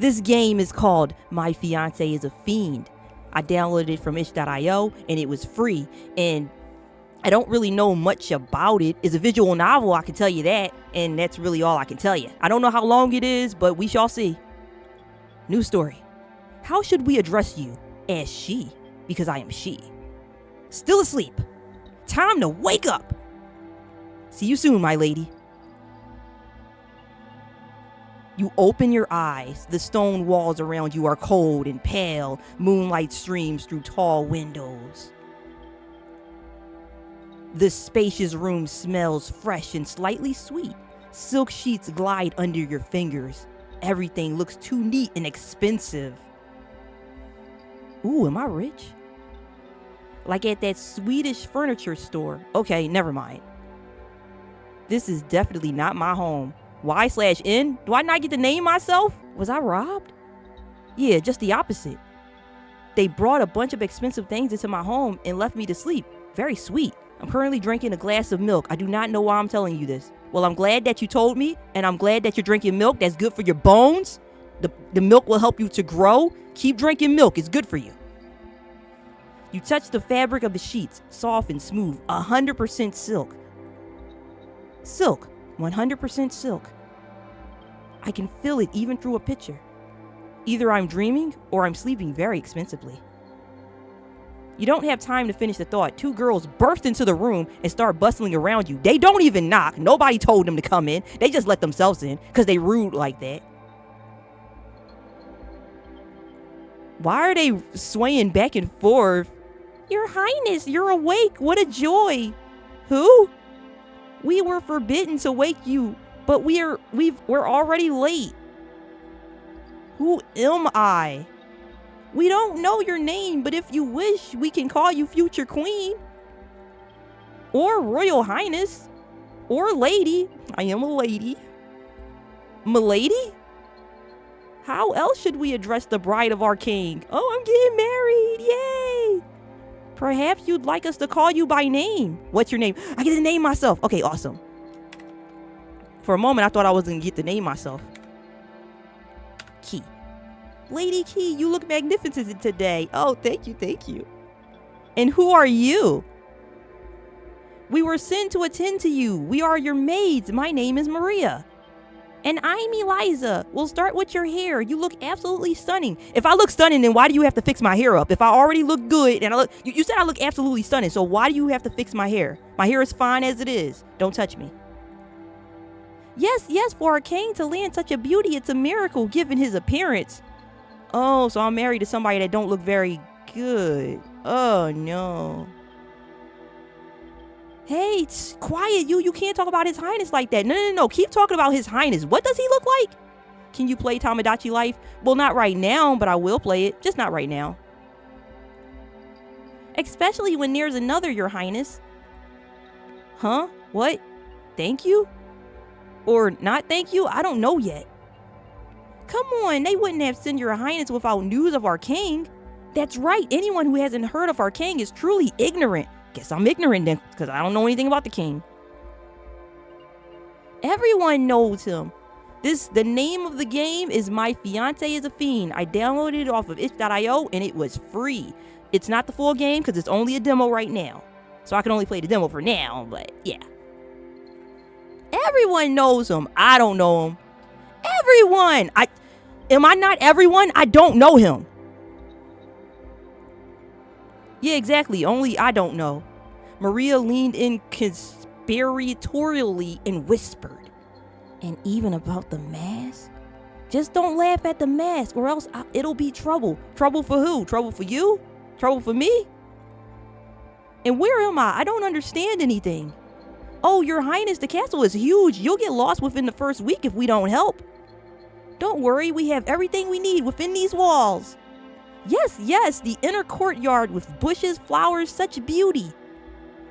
This game is called My Fiance is a Fiend. I downloaded it from itch.io and it was free. And I don't really know much about it. It's a visual novel, I can tell you that. And that's really all I can tell you. I don't know how long it is, but we shall see. New story. How should we address you? As she, because I am she. Still asleep. Time to wake up. See you soon, my lady. You open your eyes. The stone walls around you are cold and pale. Moonlight streams through tall windows. The spacious room smells fresh and slightly sweet. Silk sheets glide under your fingers. Everything looks too neat and expensive. Ooh, am I rich? Like at that Swedish furniture store. Okay, never mind. This is definitely not my home. Y/N? Do I not get to name myself? Was I robbed? Yeah, just the opposite. They brought a bunch of expensive things into my home and left me to sleep. Very sweet. I'm currently drinking a glass of milk. I do not know why I'm telling you this. Well, I'm glad that you told me, and I'm glad that you're drinking milk. That's good for your bones. The milk will help you to grow. Keep drinking milk. It's good for you. You touch the fabric of the sheets, soft and smooth, 100% silk. Silk, 100% silk. I can feel it even through a picture. Either I'm dreaming or I'm sleeping very expensively. You don't have time to finish the thought. Two girls burst into the room and start bustling around you. They don't even knock. Nobody told them to come in. They just let themselves in because they rude like that. Why are they swaying back and forth? Your Highness, you're awake. What a joy. Who? We were forbidden to wake you, but we're already late. Who am I? We don't know your name, but if you wish, we can call you future queen. Or royal highness. Or lady. I am a lady. M'lady? How else should we address the bride of our king? Oh, I'm getting married. Yay! Perhaps you'd like us to call you by name. What's your name? I get to name myself. Okay, awesome. For a moment, I thought I was going to get to name myself. Key. Lady Key, you look magnificent today. Oh, thank you, thank you. And who are you? We were sent to attend to you. We are your maids. My name is Maria. And I'm Eliza. We'll start with your hair. You look absolutely stunning. If I look stunning, then why do you have to fix my hair up? If I already look good and you said I look absolutely stunning, so why do you have to fix my hair? My hair is fine as it is. Don't touch me. Yes, for a king to land such a beauty, it's a miracle given his appearance. Oh, so I'm married to somebody that don't look very good. Oh, no. Hey, quiet, you can't talk about his highness like that. No. Keep talking about his highness. What does he look like? Can you play Tamagotchi Life? Well, not right now, but I will play it. Just not right now. Especially when there's another, your highness. Huh? What? Thank you? Or not thank you? I don't know yet. Come on, they wouldn't have sent your highness without news of our king. That's right, anyone who hasn't heard of our king is truly ignorant. Guess I'm ignorant then, because I don't know anything about the king. Everyone knows him. The name of the game is My Fiance is a Fiend. I downloaded it off of itch.io and it was free. It's not the full game because it's only a demo right now. So I can only play the demo for now, but yeah. Everyone knows him. I don't know him. Everyone! Am I not everyone? I don't know him. Yeah, exactly. Only I don't know. Maria leaned in conspiratorially and whispered. And even about the mask? Just don't laugh at the mask or else it'll be trouble. Trouble for who? Trouble for you? Trouble for me? And where am I? I don't understand anything. Oh, your highness, the castle is huge. You'll get lost within the first week if we don't help. Don't worry, we have everything we need within these walls. Yes, the inner courtyard with bushes, flowers, such beauty.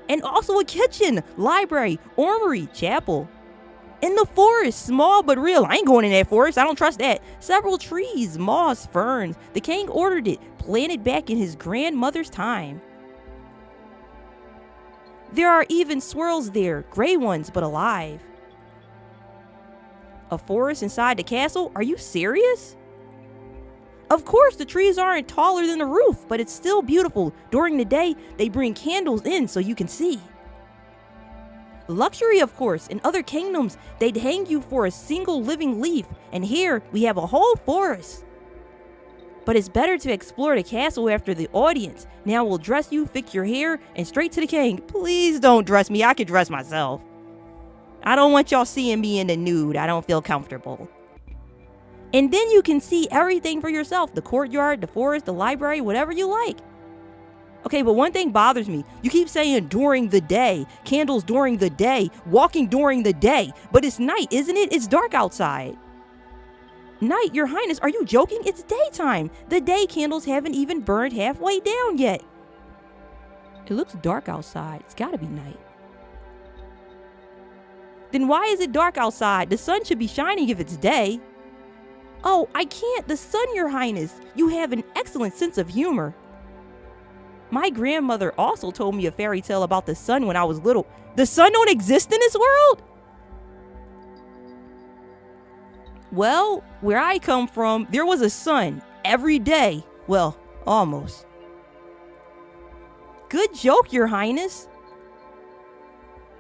And also a kitchen, library, armory, chapel. In the forest, small but real. I ain't going in that forest, I don't trust that. Several trees, moss, ferns. The king ordered it, planted back in his grandmother's time. There are even squirrels there, gray ones but alive. A forest inside the castle? Are you serious? Of course, the trees aren't taller than the roof, but it's still beautiful. During the day, they bring candles in so you can see. Luxury, of course. In other kingdoms, they'd hang you for a single living leaf, and here we have a whole forest. But it's better to explore the castle after the audience. Now we'll dress you, fix your hair, and straight to the king. Please don't dress me, I can dress myself. I don't want y'all seeing me in the nude, I don't feel comfortable. And then you can see everything for yourself. The courtyard, the forest, the library, whatever you like. Okay, but one thing bothers me. You keep saying during the day, candles during the day, walking during the day. But it's night, isn't it? It's dark outside. Night, your highness, are you joking? It's daytime. The day candles haven't even burned halfway down yet. It looks dark outside. It's gotta be night. Then why is it dark outside? The sun should be shining if it's day. Oh, I can't. The sun, your highness. You have an excellent sense of humor. My grandmother also told me a fairy tale about the sun when I was little. The sun don't exist in this world? Well, where I come from, there was a sun every day. Well, almost. Good joke, your highness.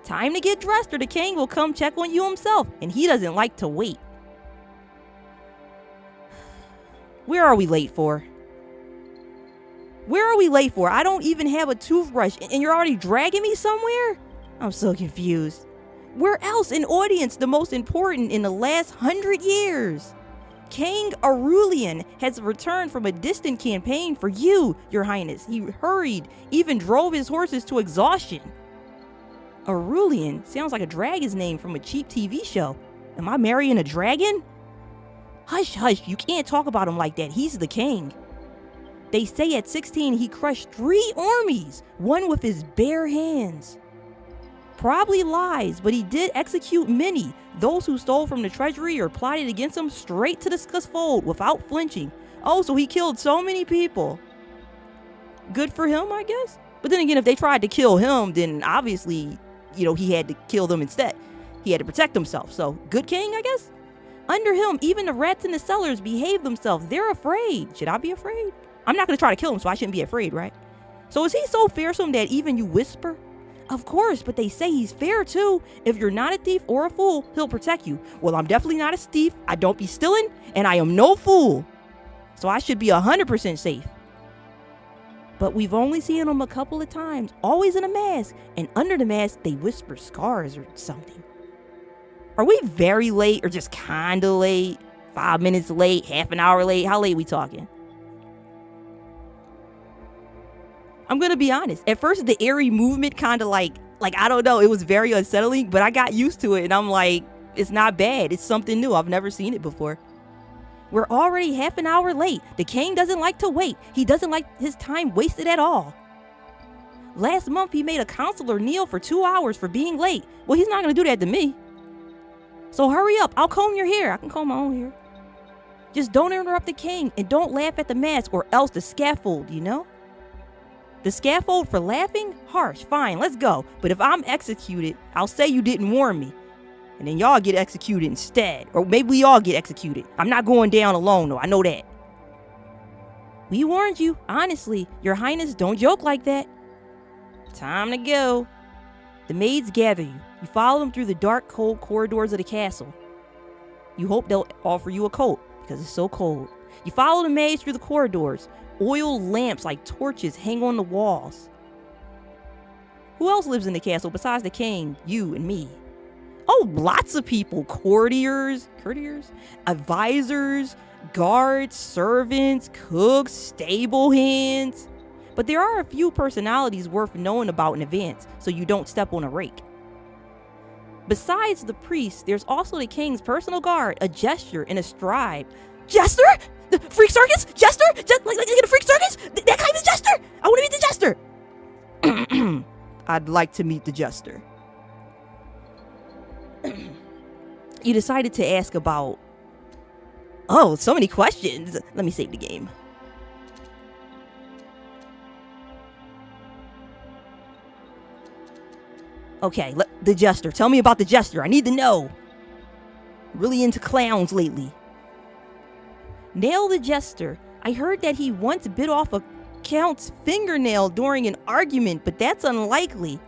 Time to get dressed or the king will come check on you himself, and he doesn't like to wait. Where are we late for? Where are we late for? I don't even have a toothbrush and you're already dragging me somewhere? I'm so confused. Where else in audience the most important in the last 100 years? King Aurelian has returned from a distant campaign for you, your highness. He hurried, even drove his horses to exhaustion. Aurelian sounds like a dragon's name from a cheap TV show. Am I marrying a dragon? Hush, hush, you can't talk about him like that. He's the king. They say at 16 he crushed 3 armies, one with his bare hands. Probably lies, but he did execute many. Those who stole from the treasury or plotted against him straight to the scaffold without flinching. Oh, so he killed so many people. Good for him, I guess. But then again, if they tried to kill him, then obviously, he had to kill them instead. He had to protect himself. So, good king, I guess? Under him, even the rats in the cellars behave themselves. They're afraid. Should I be afraid? I'm not going to try to kill him, so I shouldn't be afraid, right? So is he so fearsome that even you whisper? Of course, but they say he's fair too. If you're not a thief or a fool, he'll protect you. Well, I'm definitely not a thief. I don't be stealing, and I am no fool. So I should be 100% safe. But we've only seen him a couple of times, always in a mask. And under the mask, they whisper scars or something. Are we very late or just kinda late? 5 minutes late, half an hour late? How late are we talking? I'm gonna be honest. At first, the airy movement kind of like I don't know, it was very unsettling, but I got used to it and I'm like, it's not bad. It's something new. I've never seen it before. We're already half an hour late. The king doesn't like to wait. He doesn't like his time wasted at all. Last month, he made a counselor kneel for 2 hours for being late. Well, he's not gonna do that to me. So hurry up. I'll comb your hair. I can comb my own hair. Just don't interrupt the king and don't laugh at the mask or else the scaffold, The scaffold for laughing? Harsh, fine, let's go. But if I'm executed, I'll say you didn't warn me. And then y'all get executed instead. Or maybe we all get executed. I'm not going down alone though, I know that. We warned you, honestly. Your highness, don't joke like that. Time to go. The maids gather you. You follow them through the dark, cold corridors of the castle. You hope they'll offer you a coat because it's so cold. You follow the maids through the corridors. Oil lamps like torches hang on the walls. Who else lives in the castle besides the king, you, and me? Oh, lots of people. Courtiers, advisors, guards, servants, cooks, stable hands. But there are a few personalities worth knowing about in advance, so you don't step on a rake. Besides the priest, there's also the king's personal guard, a jester, and a scribe. Jester? The freak circus? Jester? Just like in a freak circus? That kind of jester? I want to meet the jester. I'd like to meet the jester. You decided to ask about... Oh, so many questions. Let me save the game. Okay, the jester. Tell me about the jester. I need to know. Really into clowns lately. Nail the jester. I heard that he once bit off a count's fingernail during an argument, but that's unlikely.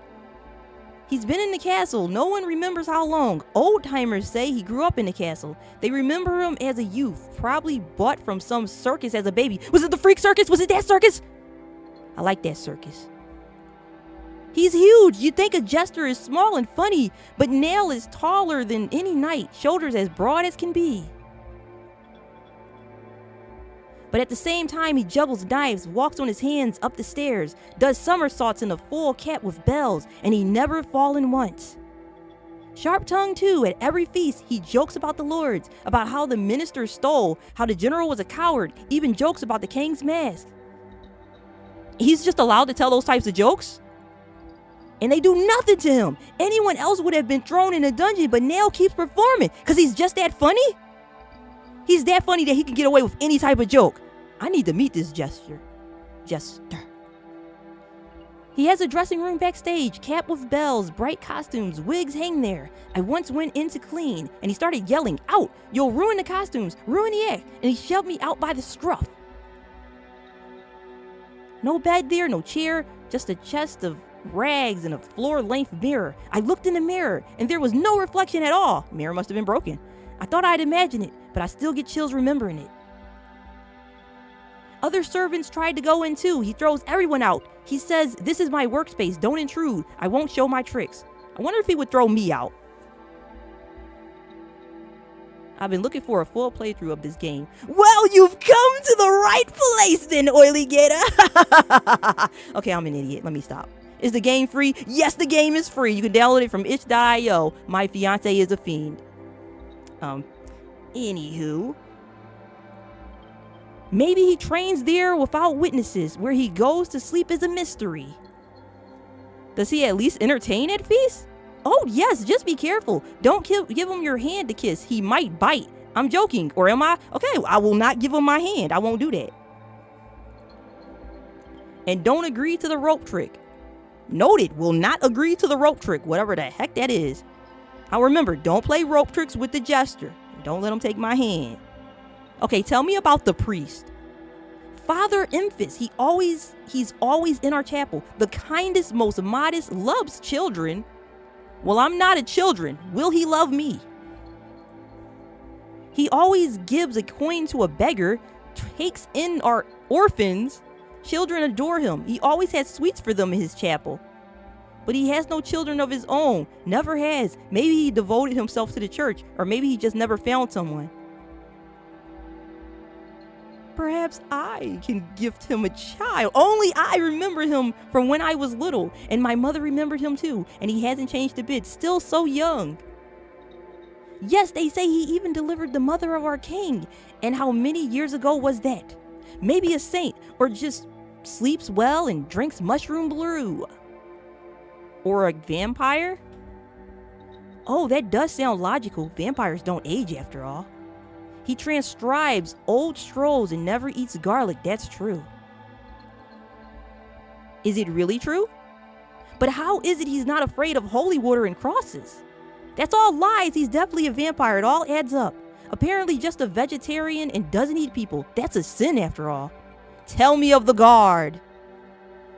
He's been in the castle. No one remembers how long. Old-timers say he grew up in the castle. They remember him as a youth, probably bought from some circus as a baby. Was it the freak circus? Was it that circus? I like that circus. He's huge. You'd think a jester is small and funny, but Nail is taller than any knight, shoulders as broad as can be. But at the same time, he juggles knives, walks on his hands up the stairs, does somersaults in a full cap with bells, and he never fallen once. Sharp-tongued too, at every feast, he jokes about the lords, about how the minister stole, how the general was a coward, even jokes about the king's mask. He's just allowed to tell those types of jokes? And they do nothing to him. Anyone else would have been thrown in a dungeon, but Nail keeps performing, because he's just that funny? He's that funny that he can get away with any type of joke. I need to meet this jester. He has a dressing room backstage, cap with bells, bright costumes, wigs hang there. I once went in to clean, and he started yelling, "Out! You'll ruin the costumes, ruin the act," and he shoved me out by the scruff. No bed there, no chair, just a chest of rags and a floor-length mirror. I looked in the mirror, and there was no reflection at all. Mirror must have been broken. I thought I'd imagine it, but I still get chills remembering it. Other servants tried to go in too. He throws everyone out. He says, "This is my workspace, don't intrude. I won't show my tricks." I wonder if he would throw me out. I've been looking for a full playthrough of this game. Well, you've come to the right place then, Oily Gator. Okay, I'm an idiot. Let me stop. Is the game free? Yes, the game is free. You can download it from itch.io. My fiance is a fiend. Anywho. Maybe he trains there without witnesses. Where he goes to sleep is a mystery. Does he at least entertain at feasts? Oh, yes, just be careful. Don't give him your hand to kiss. He might bite. I'm joking. Or am I? Okay, I will not give him my hand. I won't do that. And don't agree to the rope trick. Noted, will not agree to the rope trick, whatever the heck that is. I'll remember, don't play rope tricks with the jester. Don't let him take my hand. Okay, tell me about the priest. Father Emphas, he's always in our chapel. The kindest, most modest, loves children. Well, I'm not a children. Will he love me? He always gives a coin to a beggar, takes in our orphans. Children adore him. He always has sweets for them in his chapel. But he has no children of his own. Never has. Maybe he devoted himself to the church, or maybe he just never found someone. Perhaps I can gift him a child. Only I remember him from when I was little, and my mother remembered him too, and he hasn't changed a bit, still so young. Yes, they say he even delivered the mother of our king. And how many years ago was that? Maybe a saint, or just sleeps well and drinks mushroom brew. Or a vampire? Oh, that does sound logical. Vampires don't age after all. He transcribes old scrolls and never eats garlic. That's true. Is it really true? But how is it he's not afraid of holy water and crosses? That's all lies. He's definitely a vampire. It all adds up. Apparently just a vegetarian and doesn't eat people. That's a sin after all. Tell me of the guard.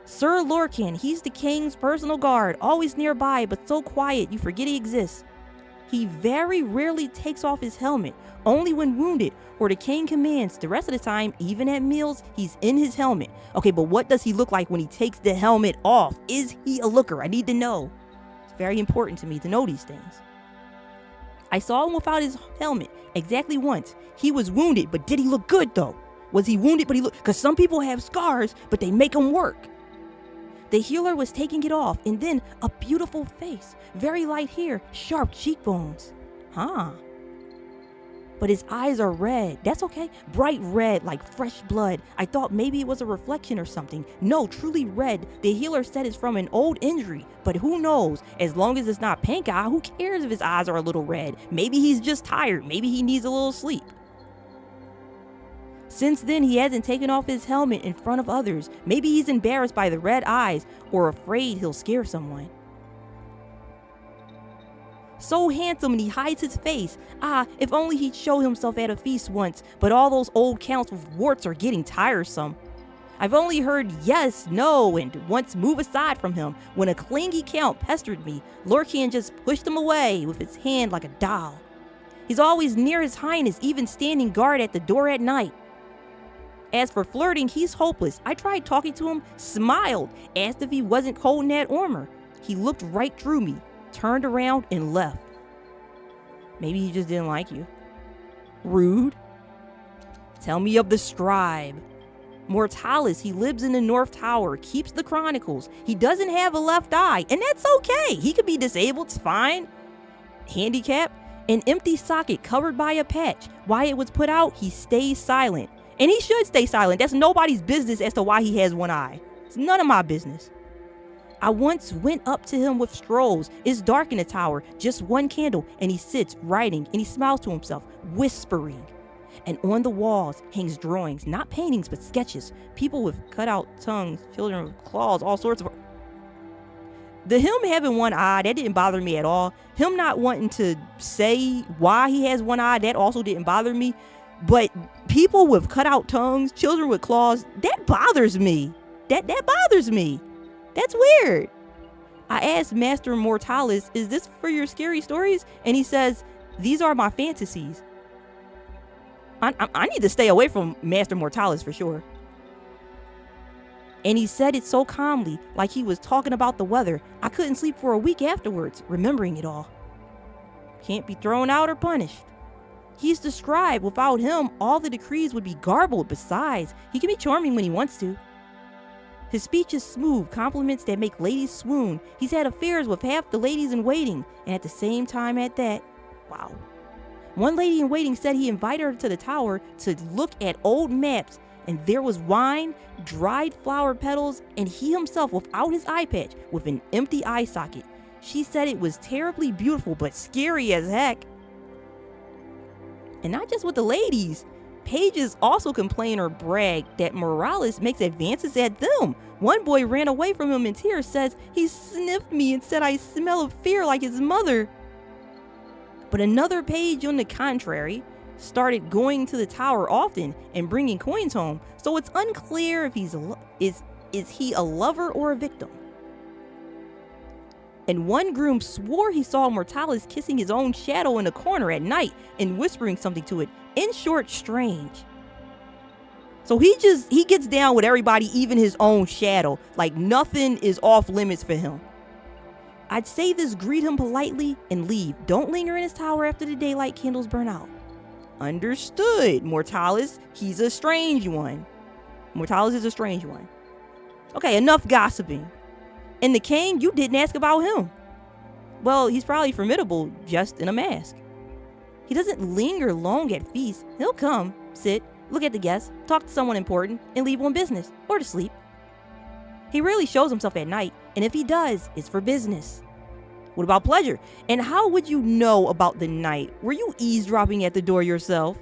Sir Lorcan, he's the king's personal guard, always nearby, but so quiet you forget he exists. He very rarely takes off his helmet, only when wounded or the king commands. The rest of the time, even at meals, he's in his helmet. Okay, but what does he look like when he takes the helmet off? Is he a looker? I need to know. It's very important to me to know these things. I saw him without his helmet exactly once. He was wounded, but did he look good though? Was he wounded, but he looked? Because some people have scars, but they make them work. The healer was taking it off, and then a beautiful face, very light hair, sharp cheekbones. But his eyes are red. That's okay. Bright red, like fresh blood. I thought maybe it was a reflection or something. No, truly red. The healer said it's from an old injury, but who knows? As long as it's not pink eye, who cares if his eyes are a little red? Maybe he's just tired. Maybe he needs a little sleep. Since then, he hasn't taken off his helmet in front of others. Maybe he's embarrassed by the red eyes or afraid he'll scare someone. So handsome, and he hides his face. Ah, if only he'd show himself at a feast once, but all those old counts with warts are getting tiresome. I've only heard yes, no, and once move aside from him. When a clingy count pestered me, Lorcan just pushed him away with his hand like a doll. He's always near his highness, even standing guard at the door at night. As for flirting, he's hopeless. I tried talking to him, smiled, asked if he wasn't holding that armor. He looked right through me, turned around, and left. Maybe he just didn't like you. Rude. Tell me of the scribe. Mortalis, he lives in the North Tower, keeps the chronicles. He doesn't have a left eye, and that's okay. He could be disabled, it's fine. Handicap, an empty socket covered by a patch. Why it was put out, he stays silent. And he should stay silent. That's nobody's business as to why he has one eye. It's none of my business. I once went up to him with strolls. It's dark in the tower, just one candle, and he sits writing, and he smiles to himself, whispering. And on the walls hangs drawings, not paintings, but sketches. People with cut out tongues, children with claws, all sorts of... The him having one eye, that didn't bother me at all. Him not wanting to say why he has one eye, that also didn't bother me. But people with cut out tongues, children with claws, that bothers me. That bothers me. That's weird. I asked Master Mortalis, is this for your scary stories? And he says, these are my fantasies. I need to stay away from Master Mortalis for sure. And he said it so calmly, like he was talking about the weather. I couldn't sleep for a week afterwards, remembering it all. Can't be thrown out or punished. He's the scribe. Without him, all the decrees would be garbled. Besides, he can be charming when he wants to. His speech is smooth, compliments that make ladies swoon. He's had affairs with half the ladies in waiting, and at the same time at that, wow. One lady in waiting said he invited her to the tower to look at old maps, and there was wine, dried flower petals, and he himself without his eye patch with an empty eye socket. She said it was terribly beautiful, but scary as heck. And not just with the ladies. Pages also complain or brag that Morales makes advances at them. One boy ran away from him in tears, says he sniffed me and said I smell of fear like his mother. But another page, on the contrary, started going to the tower often and bringing coins home. So it's unclear if he's is he a lover or a victim. And one groom swore he saw Mortalis kissing his own shadow in a corner at night and whispering something to it. In short, strange. So he gets down with everybody, even his own shadow. Like nothing is off limits for him. I'd say this, greet him politely and leave. Don't linger in his tower after the daylight candles burn out. Understood. Mortalis, he's a strange one. Mortalis is a strange one. Okay, enough gossiping. And the king, you didn't ask about him. Well, he's probably formidable, just in a mask. He doesn't linger long at feasts. He'll come, sit, look at the guests, talk to someone important, and leave on business, or to sleep. He rarely shows himself at night, and if he does, it's for business. What about pleasure? And how would you know about the night? Were you eavesdropping at the door yourself?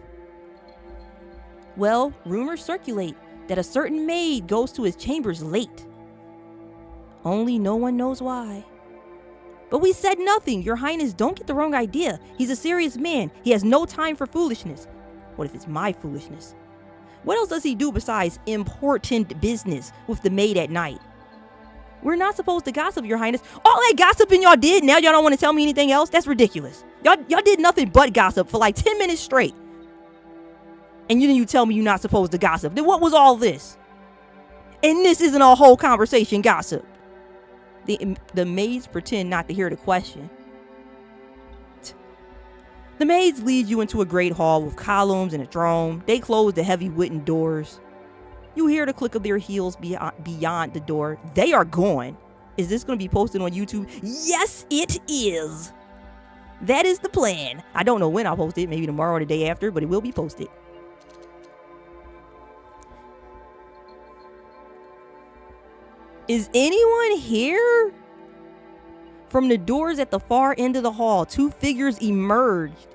Well, rumors circulate that a certain maid goes to his chambers late. Only no one knows why. But we said nothing. Your Highness, don't get the wrong idea. He's a serious man. He has no time for foolishness. What if it's my foolishness? What else does he do besides important business with the maid at night? We're not supposed to gossip, Your Highness. All that gossiping y'all did, now y'all don't want to tell me anything else? That's ridiculous. Y'all did nothing but gossip for like 10 minutes straight. And then you tell me you're not supposed to gossip. Then what was all this? And this isn't a whole conversation gossip. The maids pretend not to hear the question. The maids lead you into a great hall with columns and a throne. They close the heavy wooden doors. You hear the click of their heels beyond the door. They are gone. Is this going to be posted on YouTube? Yes, it is. That is the plan. I don't know when I'll post it. Maybe tomorrow or the day after, but it will be posted. Is anyone here? From the doors at the far end of the hall, two figures emerged.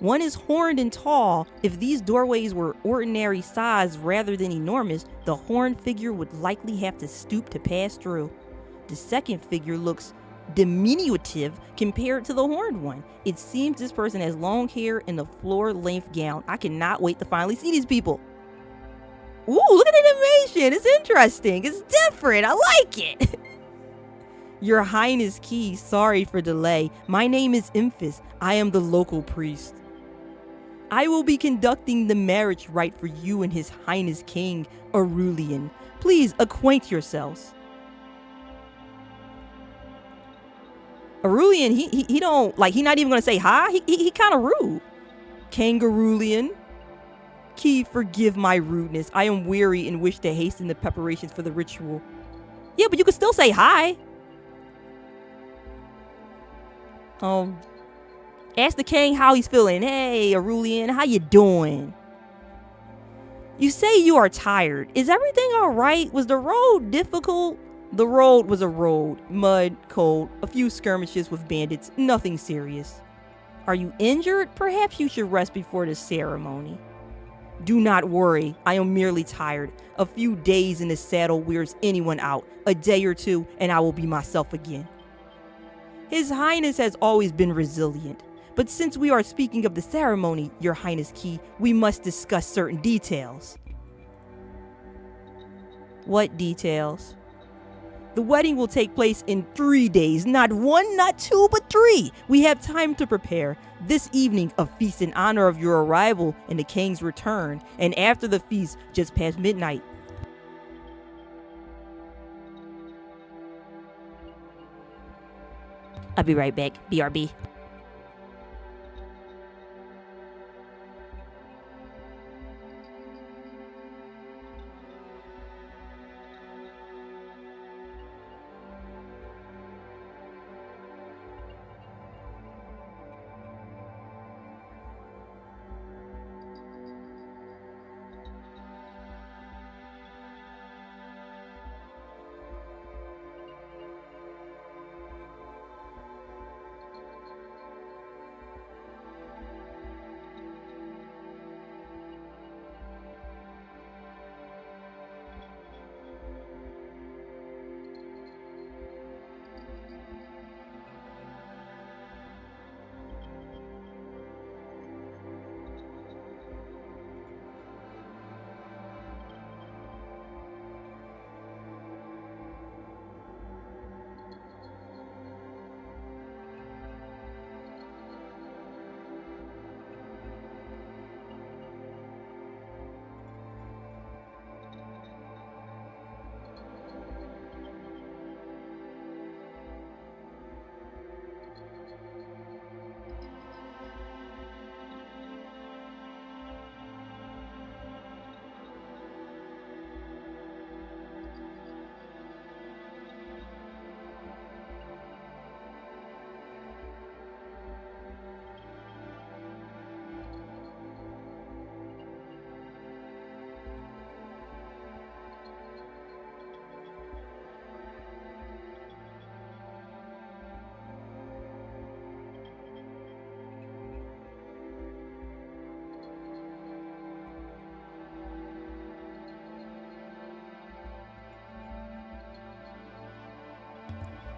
One is horned and tall. If these doorways were ordinary size rather than enormous, the horned figure would likely have to stoop to pass through. The second figure looks diminutive compared to the horned one. It seems this person has long hair and a floor-length gown. I cannot wait to finally see these people. Ooh, look at the animation. It's interesting. It's different. I like it. Your Highness Key, sorry for delay. My name is Emphas. I am the local priest. I will be conducting the marriage rite for you and His Highness King Aurelian. Please acquaint yourselves. Aurelian, he don't, like, he not even gonna say hi. He kind of rude. King Aurelian. Key, forgive my rudeness. I am weary and wish to hasten the preparations for the ritual. Yeah, but you can still say hi. Ask the king how he's feeling. Hey, Aurelian, how you doing? You say you are tired. Is everything all right? Was the road difficult? The road was a road. Mud, cold, a few skirmishes with bandits. Nothing serious. Are you injured? Perhaps you should rest before the ceremony. Do not worry. I am merely tired. A few days in the saddle wears anyone out. A day or two, and I will be myself again. His Highness has always been resilient. But since we are speaking of the ceremony, Your Highness Key, we must discuss certain details. What details? The wedding will take place in 3 days. Not 1, not 2, but 3. We have time to prepare. This evening, a feast in honor of your arrival and the king's return. And after the feast, just past midnight. I'll be right back. BRB.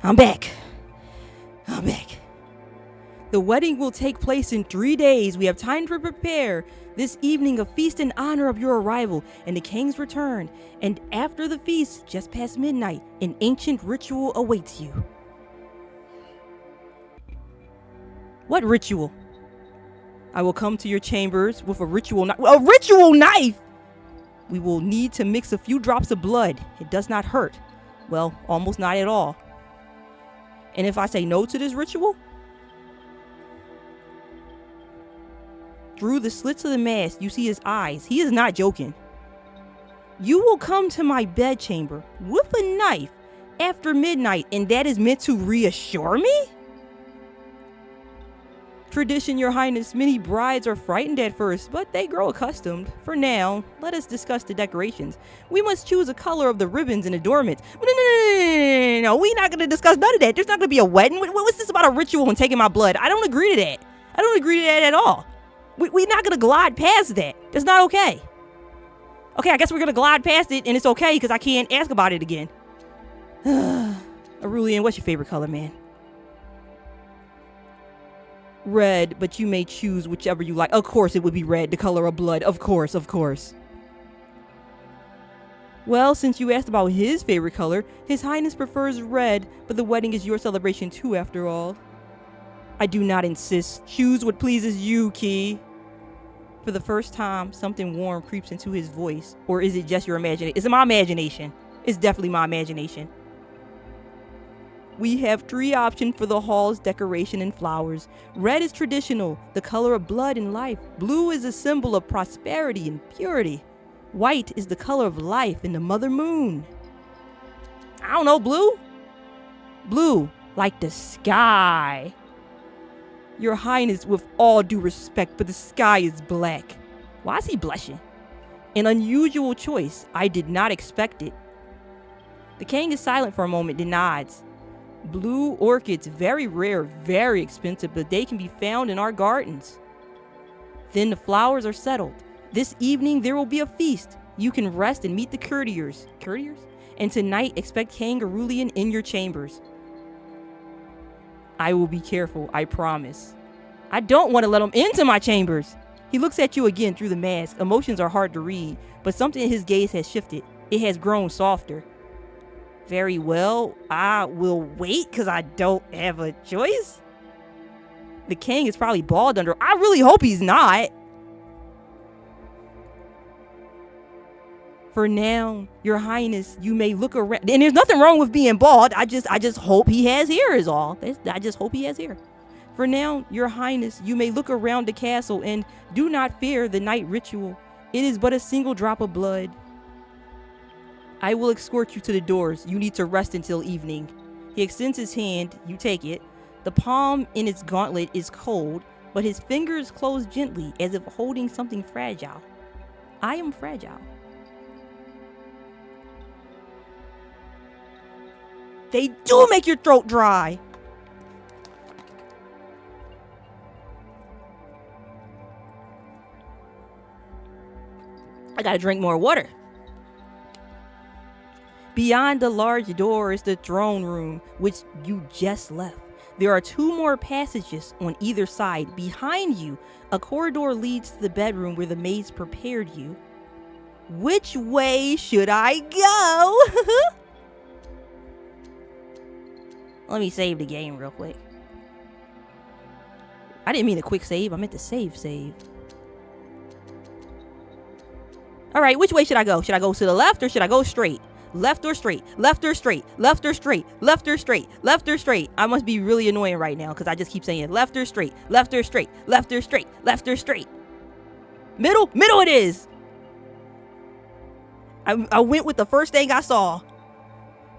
I'm back. The wedding will take place in 3 days. We have time to prepare. This evening, a feast in honor of your arrival and the king's return. And after the feast, just past midnight, an ancient ritual awaits you. What ritual? I will come to your chambers with a ritual knife. A ritual knife! We will need to mix a few drops of blood. It does not hurt. Well, almost not at all. And if I say no to this ritual? Through the slits of the mask, you see his eyes. He is not joking. You will come to my bedchamber with a knife after midnight, and that is meant to reassure me? Tradition, Your Highness, many brides are frightened at first, but they grow accustomed. For now, let us discuss the decorations. We must choose a color of the ribbons and adornments. No, we're not going to discuss none of that. There's not going to be a wedding. What's this about a ritual and taking my blood? I don't agree to that. I don't agree to that at all. We're not going to glide past that. That's not okay. Okay, I guess we're going to glide past it, and it's okay because I can't ask about it again. Aurelian, what's your favorite color, man? Red, but you may choose whichever you like. Of course it would be red, the color of blood. Of course, of course. Well, since you asked about his favorite color, His Highness prefers red, but the wedding is your celebration too, after all. I do not insist. Choose what pleases you, Key. For the first time, something warm creeps into his voice. Or is it just your imagination? Is it my imagination? It's definitely my imagination. We have 3 options for the hall's decoration and flowers. Red is traditional, the color of blood and life. Blue is a symbol of prosperity and purity. White is the color of life and the mother moon. I don't know, blue? Blue, like the sky. Your Highness, with all due respect, but the sky is black. Why is he blushing? An unusual choice. I did not expect it. The king is silent for a moment, then nods. Blue orchids, very rare, very expensive, but they can be found in our gardens. Then the flowers are settled. This evening there will be a feast. You can rest and meet the courtiers. Courtiers? And tonight expect King Aurelian in your chambers. I will be careful, I promise. I don't want to let him into my chambers. He looks at you again through the mask. Emotions are hard to read, but something in his gaze has shifted. It has grown softer. Very well, I will wait because I don't have a choice. The king is probably bald under. I really hope he's not. For now, your highness, you may look around. And there's nothing wrong with being bald. I just hope he has hair is all. I just hope he has hair. For now, your highness, you may look around the castle and do not fear the night ritual. It is but a single drop of blood. I will escort you to the doors. You need to rest until evening. He extends his hand. You take it. The palm in its gauntlet is cold, but his fingers close gently as if holding something fragile. I am fragile. They do make your throat dry. I gotta drink more water. Beyond the large door is the throne room, which you just left. There are 2 more passages on either side. Behind you, a corridor leads to the bedroom where the maids prepared you. Which way should I go? Let me save the game real quick. I didn't mean a quick save. I meant to save. All right, which way should I go? Should I go to the left or should I go straight? Left or straight? Left or straight? Left or straight? Left or straight? Left or straight? I must be really annoying right now because I just keep saying left or straight? Left or straight? Left or straight? Left or straight? Middle? Middle it is! I went with the first thing I saw.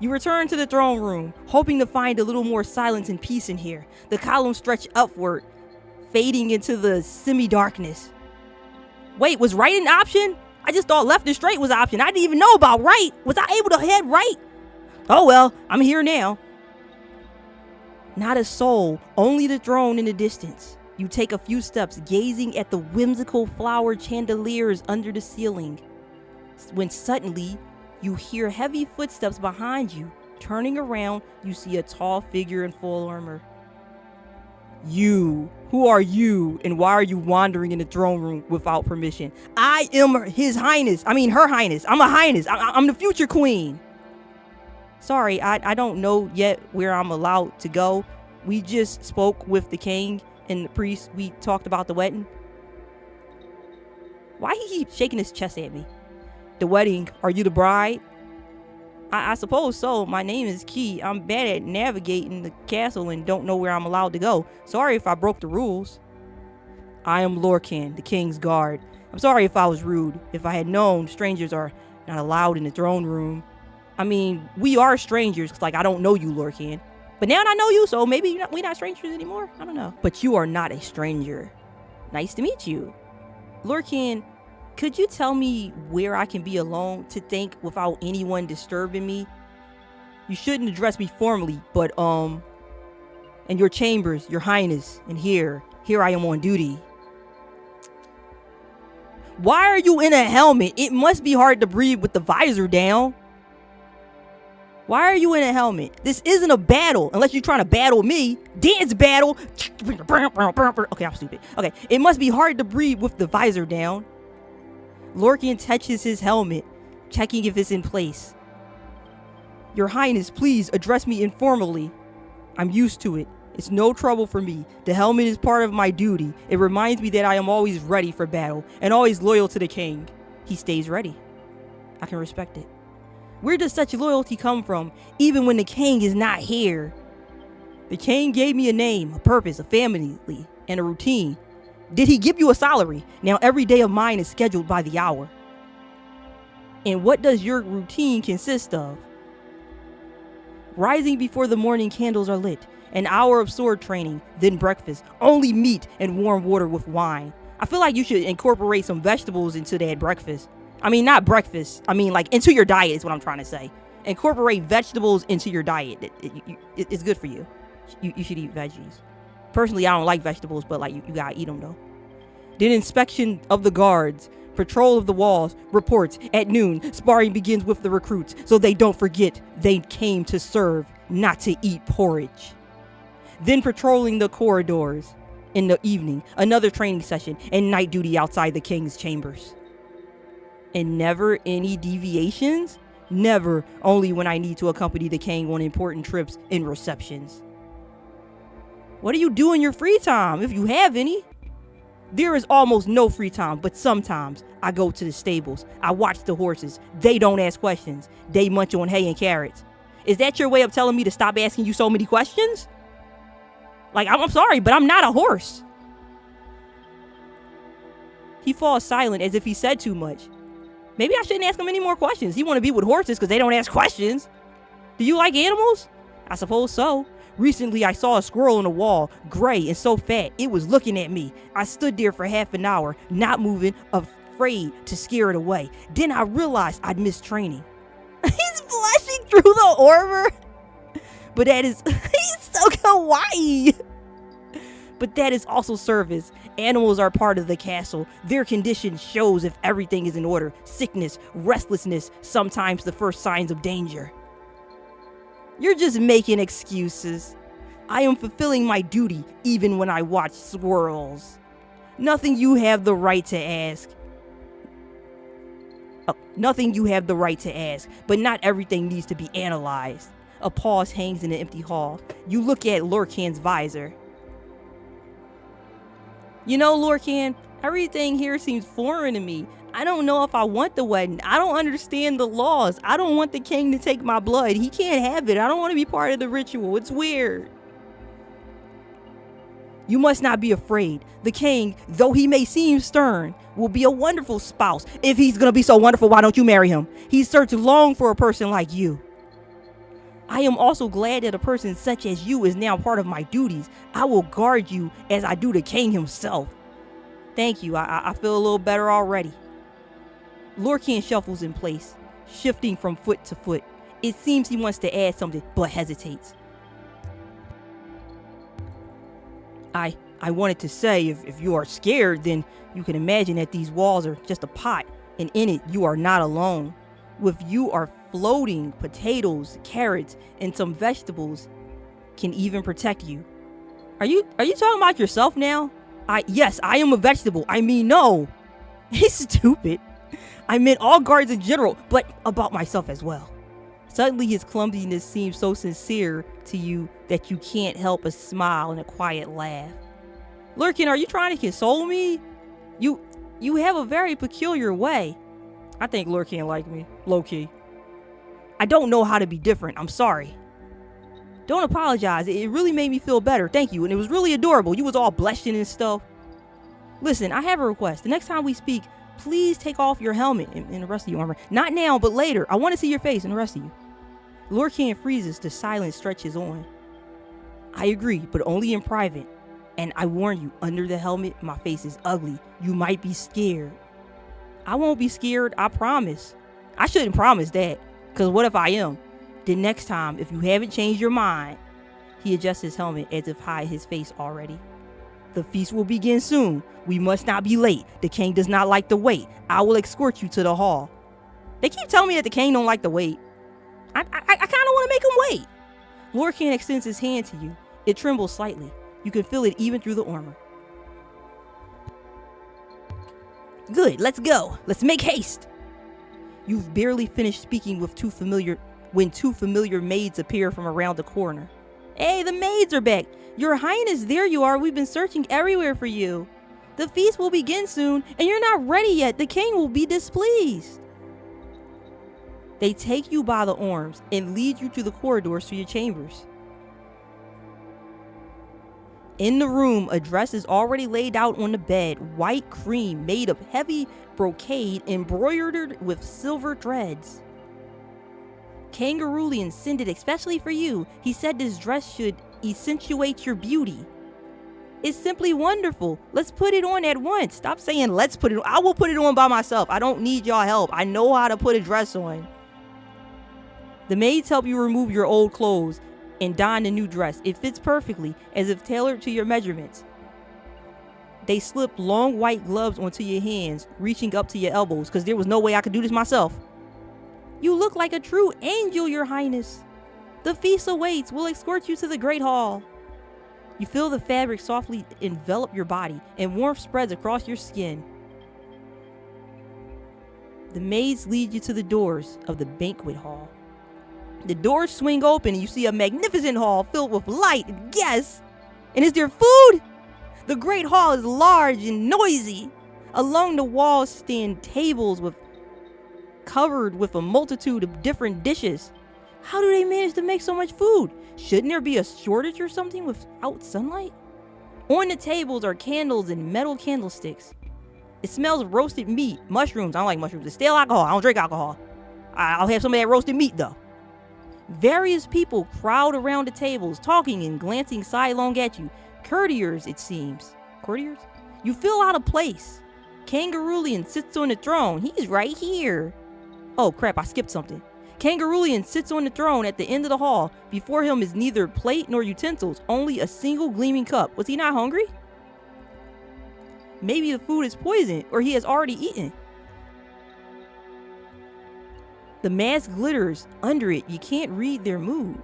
You return to the throne room, hoping to find a little more silence and peace in here. The columns stretch upward, fading into the semi-darkness. Wait, was right an option? I just thought left and straight was an option. I didn't even know about right. Was I able to head right? Oh well, I'm here now. Not a soul, only the throne in the distance. You take a few steps, gazing at the whimsical flower chandeliers under the ceiling. When suddenly, you hear heavy footsteps behind you. Turning around, you see a tall figure in full armor. You. Who are you, and why are you wandering in the throne room without permission? I am her highness. I'm a highness. I'm the future queen. Sorry, I don't know yet where I'm allowed to go. We just spoke with the king and the priest. We talked about the wedding. Why he keep shaking his chest at me? The wedding. Are you the bride? I suppose so. My name is Key. I'm bad at navigating the castle and don't know where I'm allowed to go. Sorry if I broke the rules. I am Lorcan, the king's guard. I'm sorry if I was rude. If I had known strangers are not allowed in the throne room. I mean, we are strangers. Like, I don't know you, Lorcan. But now I know you, so maybe we're not strangers anymore. I don't know. But you are not a stranger. Nice to meet you. Lorcan, could you tell me where I can be alone to think without anyone disturbing me? You shouldn't address me formally, but in your chambers, your highness, and here I am on duty. Why are you in a helmet? It must be hard to breathe with the visor down. Why are you in a helmet? This isn't a battle unless you're trying to battle me. Dance battle. Okay, I'm stupid. Okay, it must be hard to breathe with the visor down. Lorcan touches his helmet, checking if it's in place. Your Highness, please address me informally. I'm used to it. It's no trouble for me. The helmet is part of my duty. It reminds me that I am always ready for battle and always loyal to the king. He stays ready. I can respect it. Where does such loyalty come from, even when the king is not here? The king gave me a name, a purpose, a family, and a routine. Did he give you a salary? Now every day of mine is scheduled by the hour. And what does your routine consist of? Rising before the morning candles are lit, an hour of sword training, then breakfast, only meat and warm water with wine. I feel like you should incorporate some vegetables into that breakfast. I mean, not breakfast. I mean, like, into your diet is what I'm trying to say. Incorporate vegetables into your diet. It's good for you. You should eat veggies. Personally, I don't like vegetables, but like you gotta eat them though. Then inspection of the guards, patrol of the walls, reports. At noon, sparring begins with the recruits, so they don't forget they came to serve, not to eat porridge. Then patrolling the corridors. In the evening, another training session and night duty outside the king's chambers. And never any deviations? Never, only when I need to accompany the king on important trips and receptions. What do you do in your free time, if you have any? There is almost no free time, but sometimes I go to the stables. I watch the horses. They don't ask questions. They munch on hay and carrots. Is that your way of telling me to stop asking you so many questions? Like, I'm sorry, but I'm not a horse. He falls silent as if he said too much. Maybe I shouldn't ask him any more questions. He want to be with horses because they don't ask questions. Do you like animals? I suppose so. Recently, I saw a squirrel on the wall, gray and so fat, it was looking at me. I stood there for half an hour, not moving, afraid to scare it away. Then I realized I'd missed training. He's blushing through the armor. But that is, he's so kawaii. But that is also service. Animals are part of the castle. Their condition shows if everything is in order. Sickness, restlessness, sometimes the first signs of danger. You're just making excuses. I am fulfilling my duty even when I watch squirrels. Nothing you have the right to ask. Nothing you have the right to ask, but not everything needs to be analyzed. A pause hangs in an empty hall. You look at Lorcan's visor. You know, Lorcan, everything here seems foreign to me. I don't know if I want the wedding. I don't understand the laws. I don't want the king to take my blood. He can't have it. I don't want to be part of the ritual. It's weird. You must not be afraid. The king, though he may seem stern, will be a wonderful spouse. If he's going to be so wonderful, why don't you marry him? He searched long for a person like you. I am also glad that a person such as you is now part of my duties. I will guard you as I do the king himself. Thank you. I feel a little better already. Lorcan shuffles in place, shifting from foot to foot. It seems he wants to add something, but hesitates. I wanted to say, if you are scared, then you can imagine that these walls are just a pot, and in it you are not alone. With you are floating potatoes, carrots, and some vegetables can even protect you. Are you talking about yourself now? Yes, I am a vegetable. I mean, no. He's stupid. I meant all guards in general, but about myself as well. Suddenly his clumsiness seems so sincere to you that you can't help but smile and a quiet laugh. Lurkin, are you trying to console me? You have a very peculiar way. I think Lurkin like me, low-key. I don't know how to be different. I'm sorry. Don't apologize. It really made me feel better. Thank you. And it was really adorable. You was all blushing and stuff. Listen, I have a request. The next time we speak, please take off your helmet and the rest of your armor. Not now, but later. I want to see your face and the rest of you. Lorcan freezes. The silence stretches on. I agree, but only in private. And I warn you, under the helmet, my face is ugly. You might be scared. I won't be scared, I promise. I shouldn't promise that, because what if I am? Then next time, if you haven't changed your mind. He adjusts his helmet as if hide his face already. The feast will begin soon. We must not be late. The king does not like to wait. I will escort you to the hall. They keep telling me that the king don't like to wait. I kind of want to make him wait. Lorcan extends his hand to you. It trembles slightly. You can feel it even through the armor. Good, let's go. Let's make haste. You've barely finished speaking when two familiar maids appear from around the corner. Hey, the maids are back. Your Highness, there you are. We've been searching everywhere for you. The feast will begin soon, and you're not ready yet. The king will be displeased. They take you by the arms and lead you to the corridors to your chambers. In the room, a dress is already laid out on the bed, white cream made of heavy brocade embroidered with silver threads. Kangaroolian sent it especially for you. He said this dress should accentuate your beauty. It's simply wonderful. Let's put it on at once. Stop saying let's put it on. I will put it on by myself. I don't need y'all help. I know how to put a dress on. The maids help you remove your old clothes and don a new dress. It fits perfectly, as if tailored to your measurements. They slip long white gloves onto your hands, reaching up to your elbows, because there was no way I could do this myself. You look like a true angel, Your Highness. The feast awaits. We'll escort you to the Great Hall. You feel the fabric softly envelop your body, and warmth spreads across your skin. The maids lead you to the doors of the banquet hall. The doors swing open and you see a magnificent hall filled with light and guests. And is there food? The great hall is large and noisy. Along the walls stand tables covered with a multitude of different dishes. How do they manage to make so much food? Shouldn't there be a shortage or something without sunlight? On the tables are candles and metal candlesticks. It smells of roasted meat, mushrooms. I don't like mushrooms. It's stale alcohol. I don't drink alcohol. I'll have some of that roasted meat though. Various people crowd around the tables, talking and glancing sidelong at you. Courtiers, it seems. Courtiers? You feel out of place. Kangaroolian sits on the throne. He's right here. Oh crap, I skipped something. Kangaroolian sits on the throne at the end of the hall. Before him is neither plate nor utensils, only a single gleaming cup. Was he not hungry? Maybe the food is poisoned, or he has already eaten. The mask glitters under it. You can't read their mood.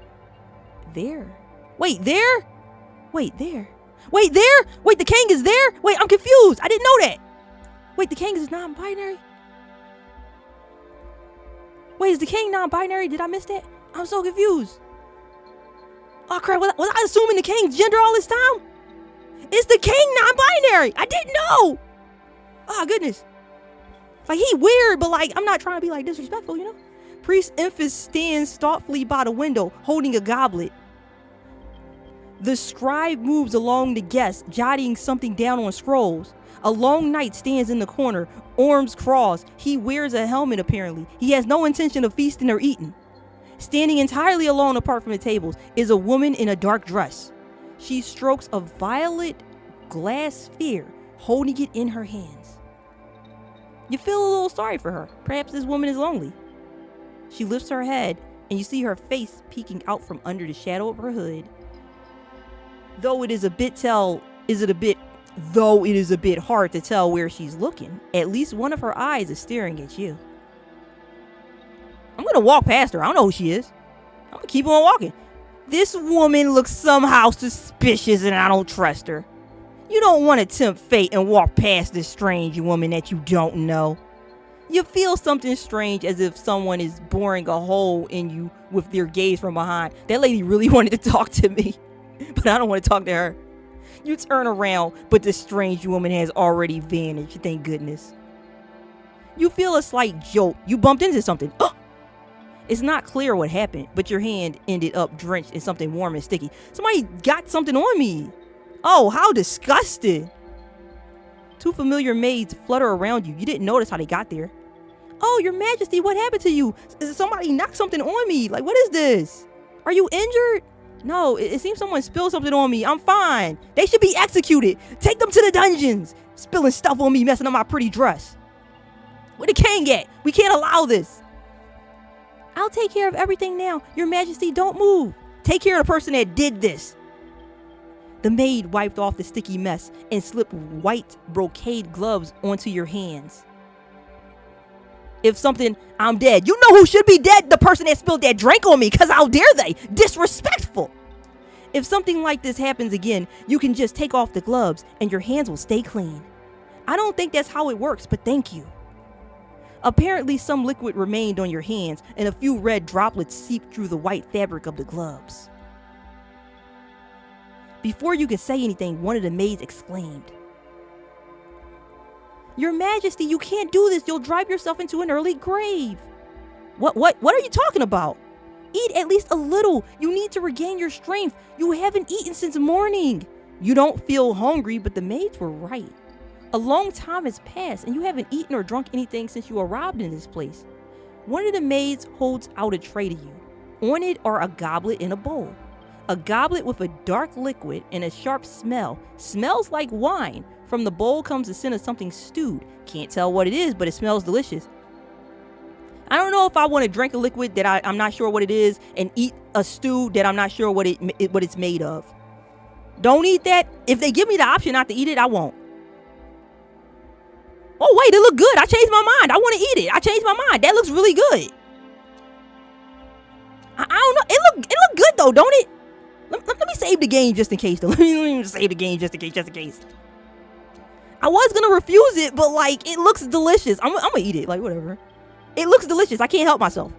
There. Wait, there? Wait, there. Wait, there? Wait, the king is there? Wait, I'm confused. I didn't know that. Wait, the king is non-binary? Wait, is the king non-binary? Did I miss that? I'm so confused. Oh, crap. Was I assuming the king's gender all this time? Is the king non-binary? I didn't know. Oh, goodness. Like, he weird, but, like, I'm not trying to be, like, disrespectful, you know? Priest Emphas stands thoughtfully by the window, holding a goblet. The scribe moves along the guests, jotting something down on scrolls. A long knight stands in the corner, arms crossed. He wears a helmet, apparently. He has no intention of feasting or eating. Standing entirely alone apart from the tables is a woman in a dark dress. She strokes a violet glass sphere, holding it in her hands. You feel a little sorry for her. Perhaps this woman is lonely. She lifts her head, and you see her face peeking out from under the shadow of her hood. Though it is a bit hard to tell where she's looking, at least one of her eyes is staring at you. I'm gonna walk past her. I don't know who she is. I'm gonna keep on walking. This woman looks somehow suspicious, and I don't trust her. You don't want to tempt fate and walk past this strange woman that you don't know. You feel something strange, as if someone is boring a hole in you with their gaze from behind. That lady really wanted to talk to me, but I don't want to talk to her. You turn around, but the strange woman has already vanished, thank goodness. You feel a slight jolt. You bumped into something. Oh! It's not clear what happened, but your hand ended up drenched in something warm and sticky. Somebody got something on me. Oh, how disgusting. Two familiar maids flutter around you. You didn't notice how they got there. Oh, Your Majesty, what happened to you? Somebody knocked something on me. Like, what is this? Are you injured? No, it seems someone spilled something on me. I'm fine. They should be executed. Take them to the dungeons. Spilling stuff on me, messing up my pretty dress. Where the king at? We can't allow this. I'll take care of everything now. Your Majesty, don't move. Take care of the person that did this. The maid wiped off the sticky mess and slipped white brocade gloves onto your hands. if something, I'm dead. You know who should be dead? The person that spilled that drink on me, because how dare they? Disrespectful. If something like this happens again, you can just take off the gloves and your hands will stay clean. I don't think that's how it works, but thank you. Apparently some liquid remained on your hands and a few red droplets seeped through the white fabric of the gloves. Before you could say anything, one of the maids exclaimed, "Your Majesty, you can't do this. You'll drive yourself into an early grave." What are you talking about? Eat at least a little. You need to regain your strength. You haven't eaten since morning. You don't feel hungry, but the maids were right. A long time has passed and you haven't eaten or drunk anything since you arrived in this place. One of the maids holds out a tray to you. On it are a goblet and a bowl. A goblet with a dark liquid and a sharp smell. Smells like wine. From the bowl comes the scent of something stewed. Can't tell what it is, but it smells delicious. I don't know if I want to drink a liquid that I'm not sure what it is and eat a stew that I'm not sure what it's made of. Don't eat that. If they give me the option not to eat it, I won't. Oh, wait, it looked good. I changed my mind. I want to eat it. I changed my mind. That looks really good. I don't know. It looked good, though, don't it? Let me save the game just in case, though. Let me save the game just in case. I was going to refuse it, but, like, it looks delicious. I'm going to eat it. Like, whatever. It looks delicious. I can't help myself.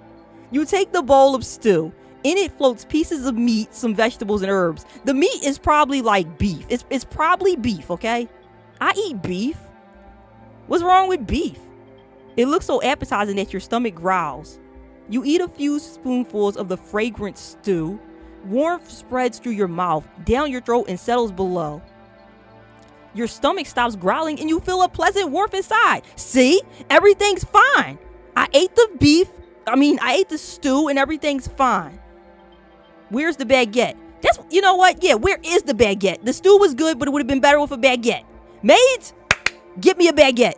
You take the bowl of stew. In it floats pieces of meat, some vegetables, and herbs. The meat is probably, like, beef. It's probably beef, okay? I eat beef. What's wrong with beef? It looks so appetizing that your stomach growls. You eat a few spoonfuls of the fragrant stew. Warmth spreads through your mouth, down your throat, and settles below. Your stomach stops growling and you feel a pleasant warmth inside. See? Everything's fine. I ate the stew and everything's fine. Where's the baguette? You know what? Yeah, where is the baguette? The stew was good, but it would have been better with a baguette. Maids, get me a baguette.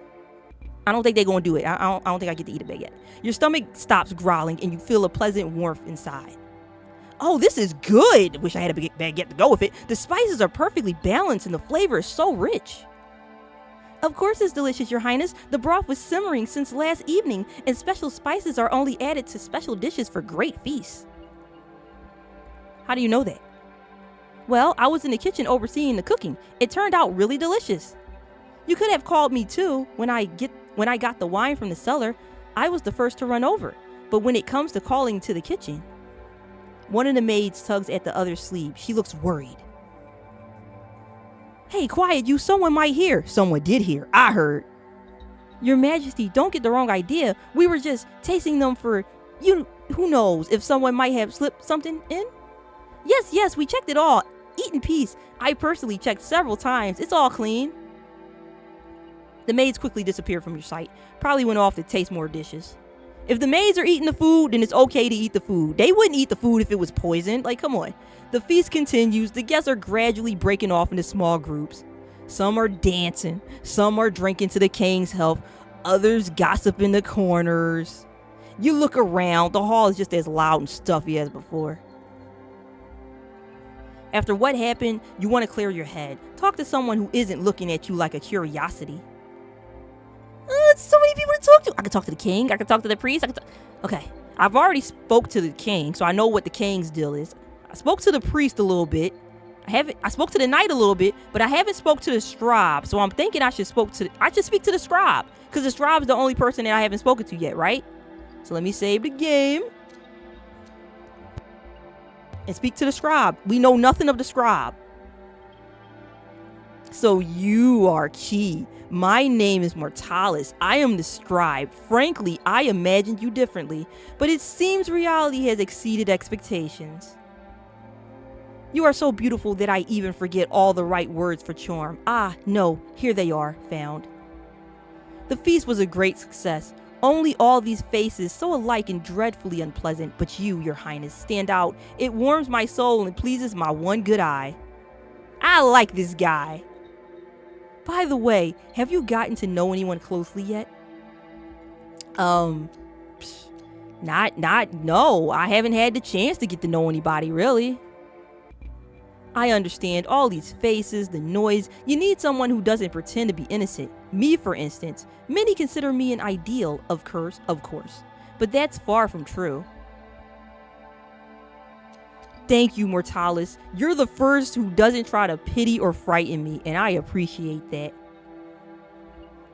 I don't think they're going to do it. I don't think I get to eat a baguette. Your stomach stops growling and you feel a pleasant warmth inside. Oh, this is good. Wish I had a baguette to go with it. The spices are perfectly balanced and the flavor is so rich. Of course it's delicious, Your Highness. The broth was simmering since last evening, and special spices are only added to special dishes for great feasts. How do you know that? Well, I was in the kitchen overseeing the cooking. It turned out really delicious. You could have called me too. When I got the wine from the cellar, I was the first to run over. But when it comes to calling to the kitchen, one of the maids tugs at the other's sleeve. She looks worried. Hey, quiet, you. Someone might hear. Someone did hear. I heard. Your Majesty, don't get the wrong idea. We were just tasting them for, who knows, if someone might have slipped something in? Yes, we checked it all. Eat in peace. I personally checked several times. It's all clean. The maids quickly disappeared from your sight. Probably went off to taste more dishes. If the maids are eating the food, then it's okay to eat the food. They wouldn't eat the food if it was poisoned. Like, come on. The feast continues. The guests are gradually breaking off into small groups. Some are dancing. Some are drinking to the king's health. Others gossip in the corners. You look around. The hall is just as loud and stuffy as before. After what happened, you want to clear your head. Talk to someone who isn't looking at you like a curiosity. It's so many people to talk to. I can talk to the king. I can talk to the priest. Okay, I've already spoke to the king, so I know what the king's deal is. I spoke to the priest a little bit. I spoke to the knight a little bit, but I haven't spoke to the scribe. So I'm thinking I should speak to the scribe, because the scribe's the only person that I haven't spoken to yet, right? So let me save the game and speak to the scribe. We know nothing of the scribe. So you are key. My name is Mortalis. I am the scribe. Frankly, I imagined you differently, but it seems reality has exceeded expectations. You are so beautiful that I even forget all the right words for charm. Ah, no, here they are, found. The feast was a great success. Only all these faces, so alike and dreadfully unpleasant, but you, Your Highness, stand out. It warms my soul and pleases my one good eye. I like this guy. By the way, have you gotten to know anyone closely yet? No, I haven't had the chance to get to know anybody, really. I understand all these faces, the noise. You need someone who doesn't pretend to be innocent. Me, for instance, many consider me an ideal, of course, but that's far from true. Thank you, Mortalis. You're the first who doesn't try to pity or frighten me, and I appreciate that.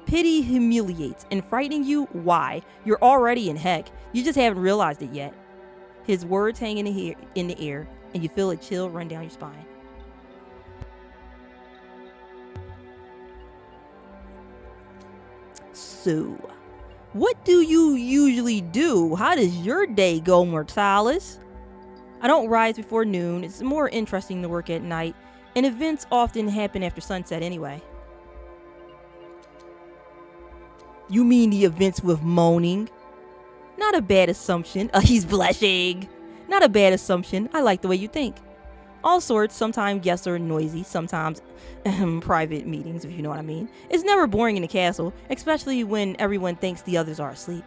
Pity humiliates, and frightening you, why? You're already in heck. You just haven't realized it yet. His words hang in the air, and you feel a chill run down your spine. So, what do you usually do? How does your day go, Mortalis? I don't rise before noon. It's more interesting to work at night, and events often happen after sunset anyway. You mean the events with moaning? Not a bad assumption. He's blushing. Not a bad assumption. I like the way you think. All sorts. Sometimes guests are noisy. Sometimes private meetings, if you know what I mean. It's never boring in the castle, especially when everyone thinks the others are asleep.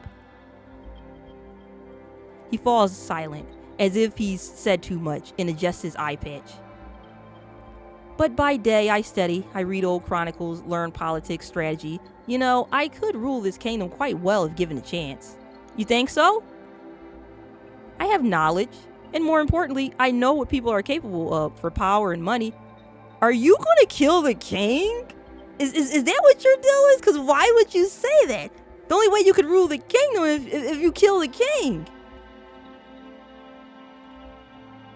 He falls silent, as if he's said too much, and adjusts his eye patch. But by day, I study. I read old chronicles, learn politics, strategy. You know, I could rule this kingdom quite well if given a chance. You think so? I have knowledge, and more importantly, I know what people are capable of for power and money. Are you gonna kill the king? Is that what your deal is? Because why would you say that? The only way you could rule the kingdom is if you kill the king.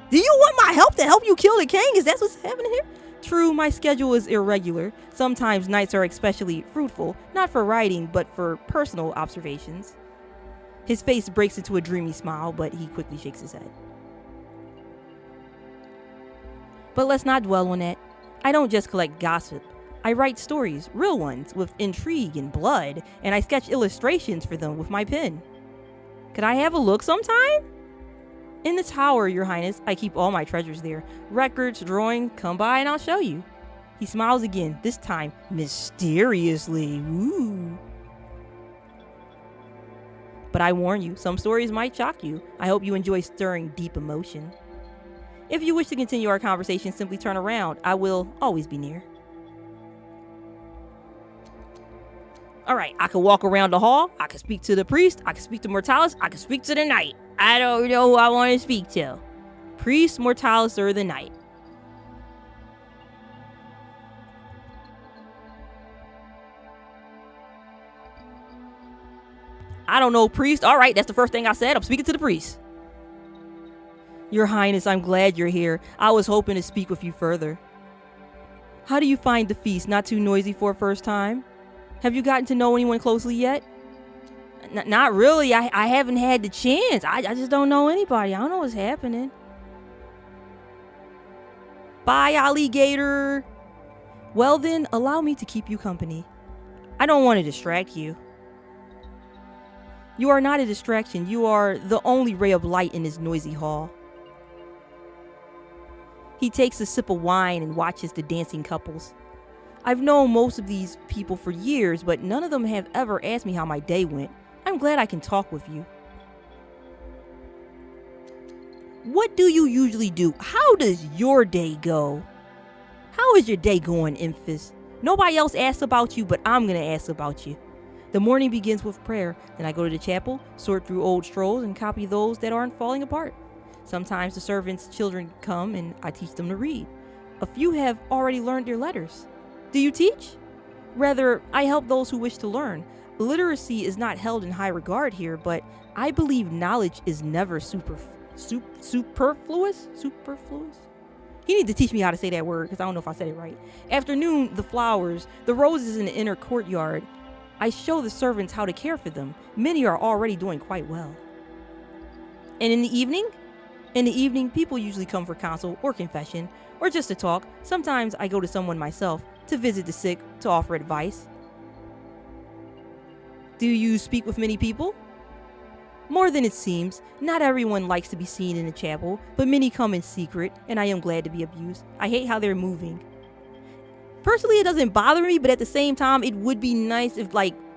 Do you want my help to help you kill the king? Is that what's happening here? True, my schedule is irregular. Sometimes nights are especially fruitful, not for writing, but for personal observations. His face breaks into a dreamy smile, but he quickly shakes his head. But let's not dwell on that. I don't just collect gossip. I write stories, real ones, with intrigue and blood, and I sketch illustrations for them with my pen. Could I have a look sometime? In the tower, Your Highness, I keep all my treasures there. Records, drawings, come by and I'll show you. He smiles again, this time mysteriously. Ooh. But I warn you, some stories might shock you. I hope you enjoy stirring deep emotion. If you wish to continue our conversation, simply turn around. I will always be near. Alright, I can walk around the hall. I can speak to the priest. I can speak to Mortalis. I can speak to the knight. I don't know who I want to speak to. Priest, Mortalis, or the knight. I don't know, priest. Alright, that's the first thing I said. I'm speaking to the priest. Your Highness, I'm glad you're here. I was hoping to speak with you further. How do you find the feast? Not too noisy for a first time? Have you gotten to know anyone closely yet? Not really. I haven't had the chance. I just don't know anybody. I don't know what's happening. Bye, alligator. Well then, allow me to keep you company. I don't want to distract you. You are not a distraction. You are the only ray of light in this noisy hall. He takes a sip of wine and watches the dancing couples. I've known most of these people for years, but none of them have ever asked me how my day went. I'm glad I can talk with you. What do you usually do? How does your day go? How is your day going, Emphas? Nobody else asks about you, but I'm going to ask about you. The morning begins with prayer. Then I go to the chapel, sort through old scrolls, and copy those that aren't falling apart. Sometimes the servants' children come and I teach them to read. A few have already learned their letters. Do you teach? Rather, I help those who wish to learn. Literacy is not held in high regard here, but I believe knowledge is never superfluous? Superfluous? He needs to teach me how to say that word because I don't know if I said it right. After noon, the flowers, the roses in the inner courtyard. I show the servants how to care for them. Many are already doing quite well. And in the evening? In the evening, people usually come for counsel or confession, or just to talk. Sometimes I go to someone myself to visit the sick, to offer advice. Do you speak with many people? More than it seems. Not everyone likes to be seen in the chapel, but many come in secret, and I am glad to be abused. I hate how they're moving. Personally, it doesn't bother me, but at the same time, it would be nice if,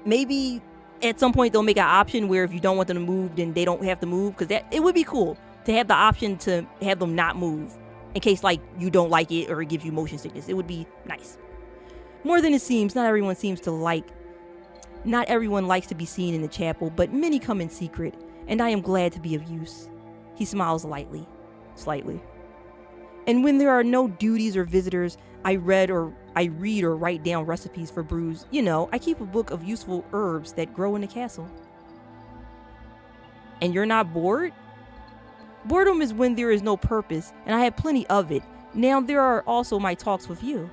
maybe at some point they'll make an option where if you don't want them to move, then they don't have to move, because it would be cool to have the option to have them not move in case, you don't like it or it gives you motion sickness. It would be nice. More than it seems, not everyone likes to be seen in the chapel, but many come in secret, and I am glad to be of use. He smiles slightly. And when there are no duties or visitors, I read or write down recipes for brews. I keep a book of useful herbs that grow in the castle. And you're not bored? Boredom is when there is no purpose, and I have plenty of it. Now there are also my talks with you.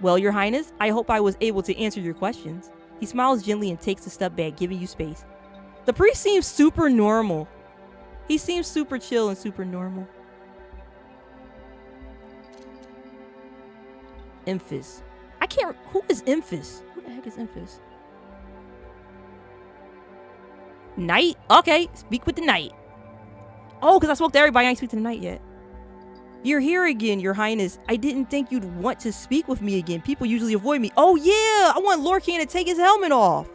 Well, Your Highness, I hope I was able to answer your questions. He smiles gently and takes a step back, giving you space. The priest seems super normal. He seems super chill and super normal. Emphas. Who is Emphas? Who the heck is Emphas? Knight? Okay, speak with the knight. Oh, because I spoke to everybody, I ain't speak to the knight yet. You're here again, Your Highness. I didn't think you'd want to speak with me again. People usually avoid me. Oh yeah, I want Lorcan to take his helmet off.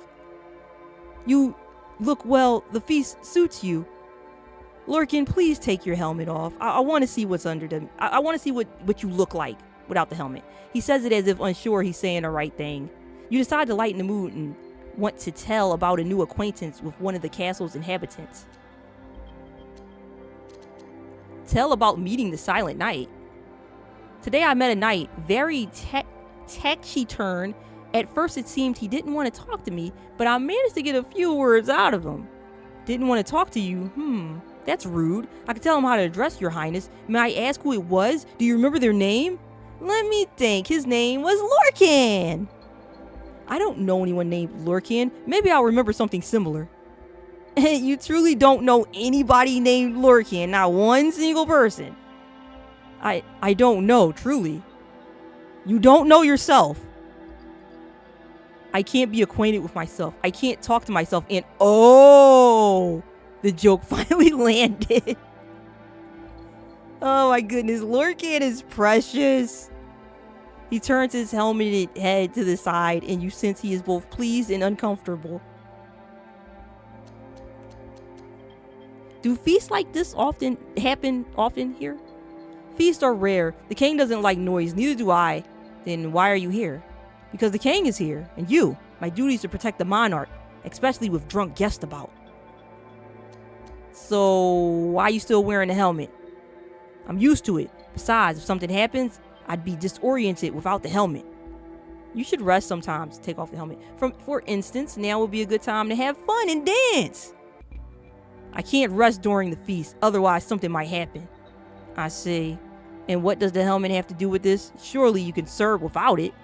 You look well, the feast suits you. Lorcan, please take your helmet off. I want to see what's under them. I want to see what you look like without the helmet. He says it as if unsure he's saying the right thing. You decide to lighten the mood and want to tell about a new acquaintance with one of the castle's inhabitants. Tell about meeting the Silent Knight. Today I met a knight, very taciturn. At first it seemed he didn't want to talk to me, but I managed to get a few words out of him. Didn't want to talk to you? That's rude. I could tell him how to address Your Highness. May I ask who it was? Do you remember their name? Let me think. His name was Lorcan. I don't know anyone named Lorcan. Maybe I'll remember something similar. You truly don't know anybody named Lorcan, not one single person. I don't know, truly. You don't know yourself. I can't be acquainted with myself. I can't talk to myself and the joke finally landed. Oh my goodness, Lorcan is precious. He turns his helmeted head to the side and you sense he is both pleased and uncomfortable. Do feasts like this happen often here? Feasts are rare. The king doesn't like noise, neither do I. Then why are you here? Because the king is here, and you. My duty is to protect the monarch, especially with drunk guests about. So, why are you still wearing the helmet? I'm used to it. Besides, if something happens, I'd be disoriented without the helmet. You should rest sometimes to take off the helmet. For instance, now would be a good time to have fun and dance. I can't rest during the feast, otherwise something might happen. I see. And what does the helmet have to do with this? Surely you can serve without it.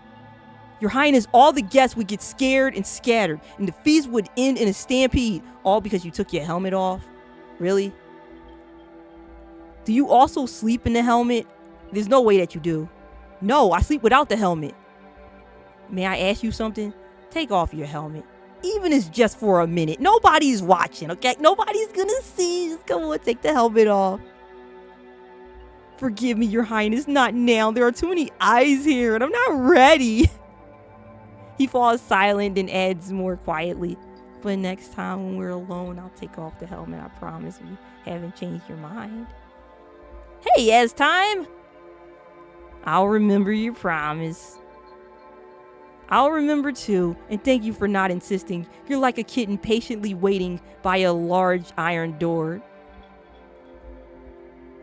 Your Highness, all the guests would get scared and scattered, and the feast would end in a stampede, all because you took your helmet off? Really? Do you also sleep in the helmet? There's no way that you do. No, I sleep without the helmet. May I ask you something? Take off your helmet. Even if it's just for a minute. Nobody's watching, okay? Nobody's gonna see. Just come on, take the helmet off. Forgive me, Your Highness, not now. There are too many eyes here, and I'm not ready. He falls silent and adds more quietly. But next time when we're alone, I'll take off the helmet. I promise you haven't changed your mind. Hey, as time. I'll remember your promise. I'll remember too, and thank you for not insisting. You're like a kitten patiently waiting by a large iron door.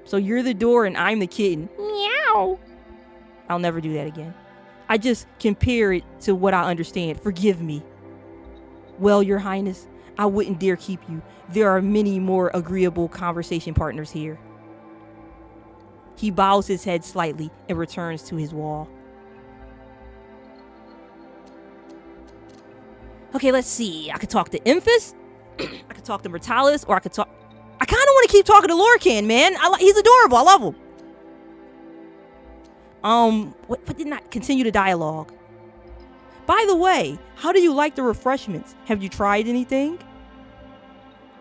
So you're the door and I'm the kitten. Meow. I'll never do that again. I just compare it to what I understand. Forgive me. Well, Your Highness, I wouldn't dare keep you. There are many more agreeable conversation partners here. He bows his head slightly and returns to his wall. Okay, let's see. I could talk to Emphas. I could talk to Mortalis, or I could talk... I kind of want to keep talking to Lorcan, man. He's adorable. I love him. What did not continue the dialogue? By the way, how do you like the refreshments? Have you tried anything?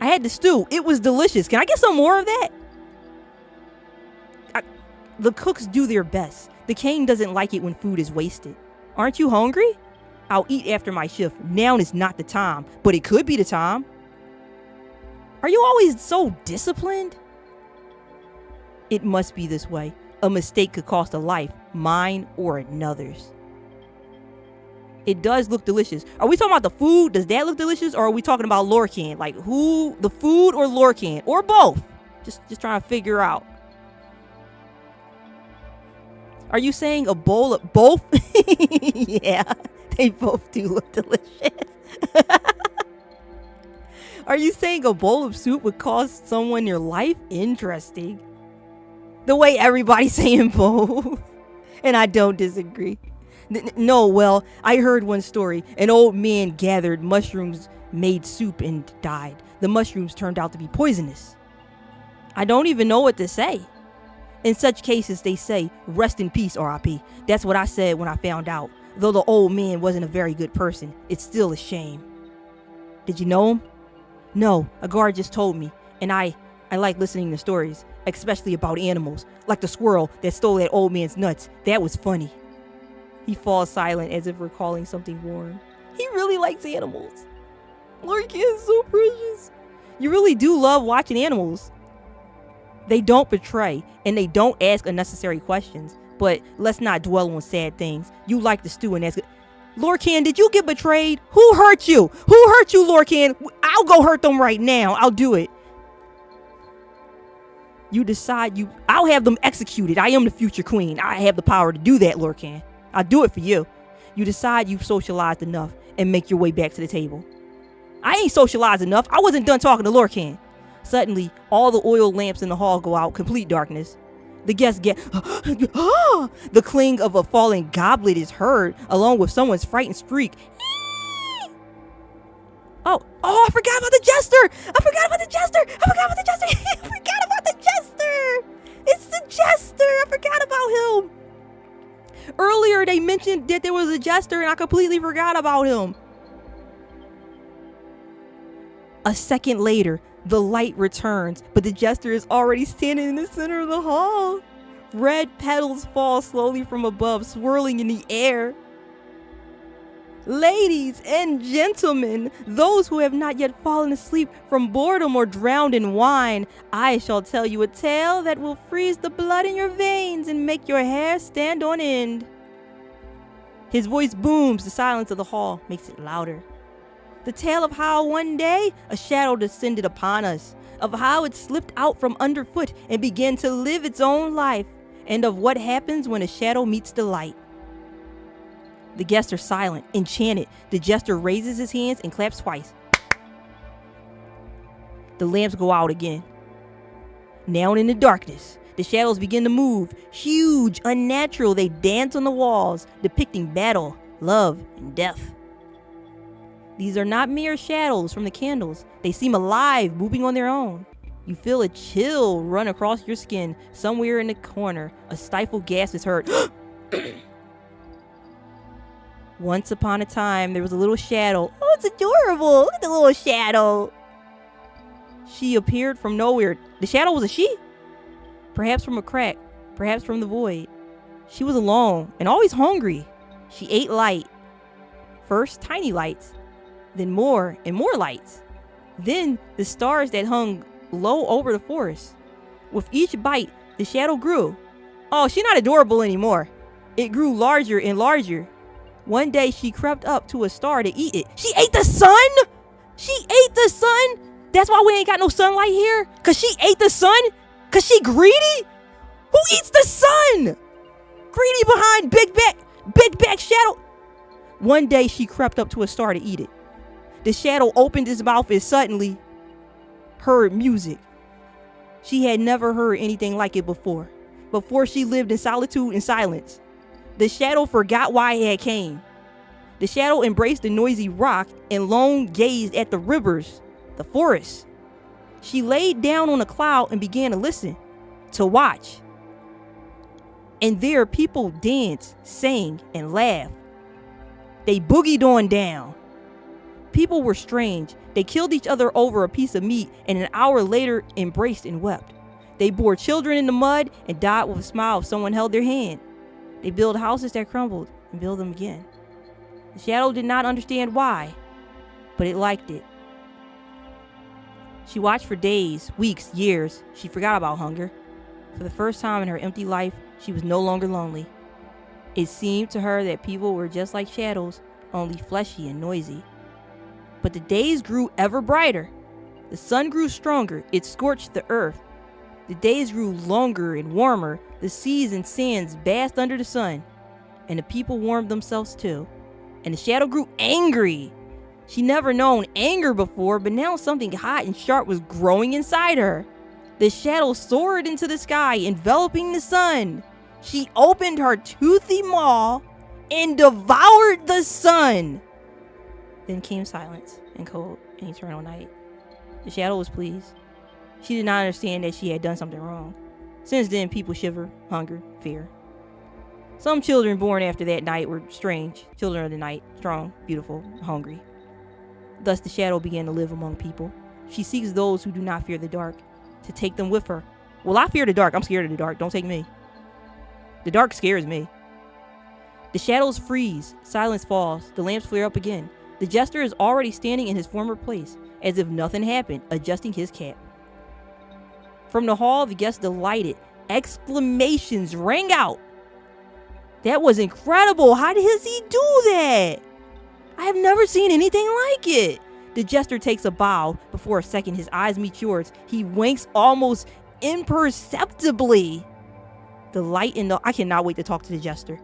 I had the stew. It was delicious. Can I get some more of that? The cooks do their best. The king doesn't like it when food is wasted. Aren't you hungry? I'll eat after my shift. Now is not the time, but it could be the time. Are you always so disciplined? It must be this way. A mistake could cost a life, mine or another's. It does look delicious. Are we talking about the food? Does that look delicious? Or are we talking about Lorcan? Like who, the food or Lorcan? Or both? Just trying to figure out. Are you saying a bowl of both? Yeah, they both do look delicious. Are you saying a bowl of soup would cost someone your life? Interesting. The way everybody's saying both. And I don't disagree. No, well, I heard one story. An old man gathered mushrooms, made soup, and died. The mushrooms turned out to be poisonous. I don't even know what to say. In such cases, they say, rest in peace, R.I.P. That's what I said when I found out. Though the old man wasn't a very good person, it's still a shame. Did you know him? No, a guard just told me, and I like listening to stories, especially about animals, like the squirrel that stole that old man's nuts. That was funny. He falls silent as if recalling something warm. He really likes animals. Lorcan is so precious. You really do love watching animals. They don't betray, and they don't ask unnecessary questions. But let's not dwell on sad things. You like to stew and ask it. Lorcan, did you get betrayed? Who hurt you? Who hurt you, Lorcan? I'll go hurt them right now. I'll do it. You decide I'll have them executed. I am the future queen. I have the power to do that, Lorcan. I'll do it for you. You decide you've socialized enough and make your way back to the table. I ain't socialized enough. I wasn't done talking to Lorcan. Suddenly, all the oil lamps in the hall go out, complete darkness. The guests get, the cling of a falling goblet is heard, along with someone's frightened shriek. Oh, I forgot about the jester. I forgot about the jester. It's the jester. I forgot about him. Earlier, they mentioned that there was a jester, and I completely forgot about him. A second later, the light returns, but the jester is already standing in the center of the hall. Red petals fall slowly from above, swirling in the air. Ladies and gentlemen, those who have not yet fallen asleep from boredom or drowned in wine, I shall tell you a tale that will freeze the blood in your veins and make your hair stand on end. His voice booms, the silence of the hall makes it louder. The tale of how one day a shadow descended upon us, of how it slipped out from underfoot and began to live its own life, and of what happens when a shadow meets the light. The guests are silent, enchanted. The jester raises his hands and claps twice. The lamps go out again. Now in the darkness, the shadows begin to move. Huge, unnatural, they dance on the walls, depicting battle, love, and death. These are not mere shadows from the candles. They seem alive, moving on their own. You feel a chill run across your skin. Somewhere in the corner, a stifled gasp is heard. Once upon a time, there was a little shadow. Oh, it's adorable. Look at the little shadow. She appeared from nowhere. The shadow was a she? Perhaps from a crack, perhaps from the void. She was alone and always hungry. She ate light. First, tiny lights. Then more and more lights. Then the stars that hung low over the forest. With each bite, the shadow grew. Oh, she's not adorable anymore. It grew larger and larger. One day she crept up to a star to eat it. She ate the sun? She ate the sun? That's why we ain't got no sunlight here? Cause she ate the sun? Cause she greedy? Who eats the sun? Greedy behind big back shadow. One day she crept up to a star to eat it. The shadow opened its mouth and suddenly heard music. She had never heard anything like it before. Before she lived in solitude and silence. The shadow forgot why it had came. The shadow embraced the noisy rock and lone gazed at the rivers, the forest. She laid down on a cloud and began to listen, to watch. And there people danced, sang, and laughed. They boogied on down. People were strange. They killed each other over a piece of meat and an hour later embraced and wept. They bore children in the mud and died with a smile if someone held their hand. They built houses that crumbled and built them again. The shadow did not understand why, but it liked it. She watched for days, weeks, years. She forgot about hunger. For the first time in her empty life, she was no longer lonely. It seemed to her that people were just like shadows, only fleshy and noisy. But the days grew ever brighter. The sun grew stronger. It scorched the earth. The days grew longer and warmer. The seas and sands basked under the sun. And the people warmed themselves too. And the shadow grew angry. She never known anger before, but now something hot and sharp was growing inside her. The shadow soared into the sky, enveloping the sun. She opened her toothy maw and devoured the sun. Then came silence and cold and eternal night. The shadow was pleased. She did not understand that she had done something wrong. Since then, people shiver, hunger, fear. Some children born after that night were strange, children of the night, strong, beautiful, hungry. Thus the shadow began to live among people. She seeks those who do not fear the dark, to take them with her. Well, I fear the dark. I'm scared of the dark. Don't take me. The dark scares me. The shadows freeze. Silence falls. The lamps flare up again. The jester is already standing in his former place, as if nothing happened, adjusting his cap. From the hall, the guests delighted. Exclamations rang out. That was incredible. How does he do that? I have never seen anything like it. The jester takes a bow. Before a second, his eyes meet yours. He winks almost imperceptibly. I cannot wait to talk to the jester.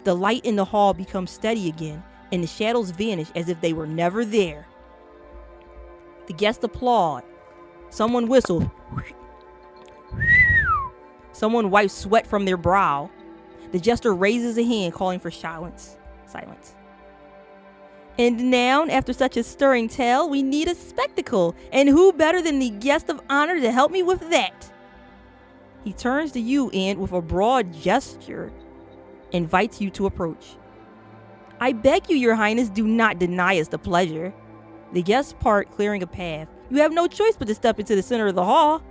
The light in the hall becomes steady again, and the shadows vanish as if they were never there. The guests applaud. Someone whistles. Someone wipes sweat from their brow. The jester raises a hand, calling for silence. Silence. And now, after such a stirring tale, we need a spectacle. And who better than the guest of honor to help me with that? He turns to you and, with a broad gesture, invites you to approach. I beg you, your highness, do not deny us the pleasure. The guests part, clearing a path. You have no choice but to step into the center of the hall.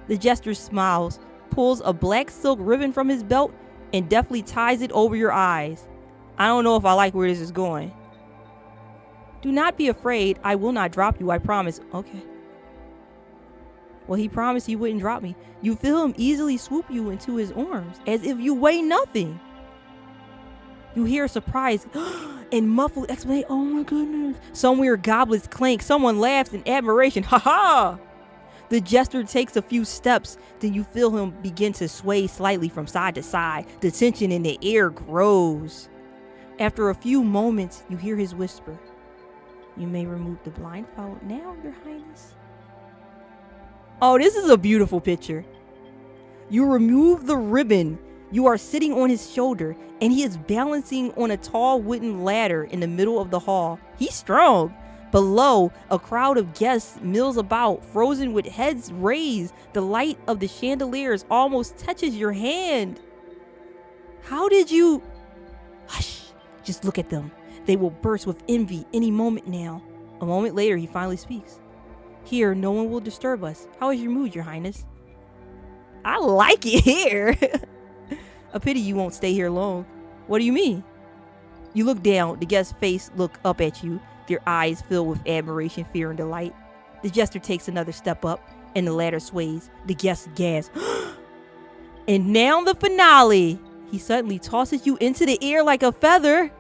The jester smiles, pulls a black silk ribbon from his belt, and deftly ties it over your eyes. I don't know if I like where this is going. Do not be afraid. I will not drop you, I promise. Okay. Well, he promised he wouldn't drop me. You feel him easily swoop you into his arms, as if you weigh nothing. You hear a surprise and muffled exclamation. Oh my goodness. Somewhere goblets clank. Someone laughs in admiration. Ha ha! The jester takes a few steps. Then you feel him begin to sway slightly from side to side. The tension in the air grows. After a few moments, you hear his whisper. You may remove the blindfold now, your highness. Oh, this is a beautiful picture. You remove the ribbon. You are sitting on his shoulder, and he is balancing on a tall wooden ladder in the middle of the hall. He's strong. Below, a crowd of guests mills about, frozen with heads raised. The light of the chandeliers almost touches your hand. How did you... Hush, just look at them. They will burst with envy any moment now. A moment later, he finally speaks. Here, no one will disturb us. How is your mood, your highness? I like it here. A pity you won't stay here long. What do you mean? You look down. The guest's face look up at you. Their eyes filled with admiration, fear, and delight. The jester takes another step up, and the ladder sways. The guest gasps. And now the finale. He suddenly tosses you into the air like a feather.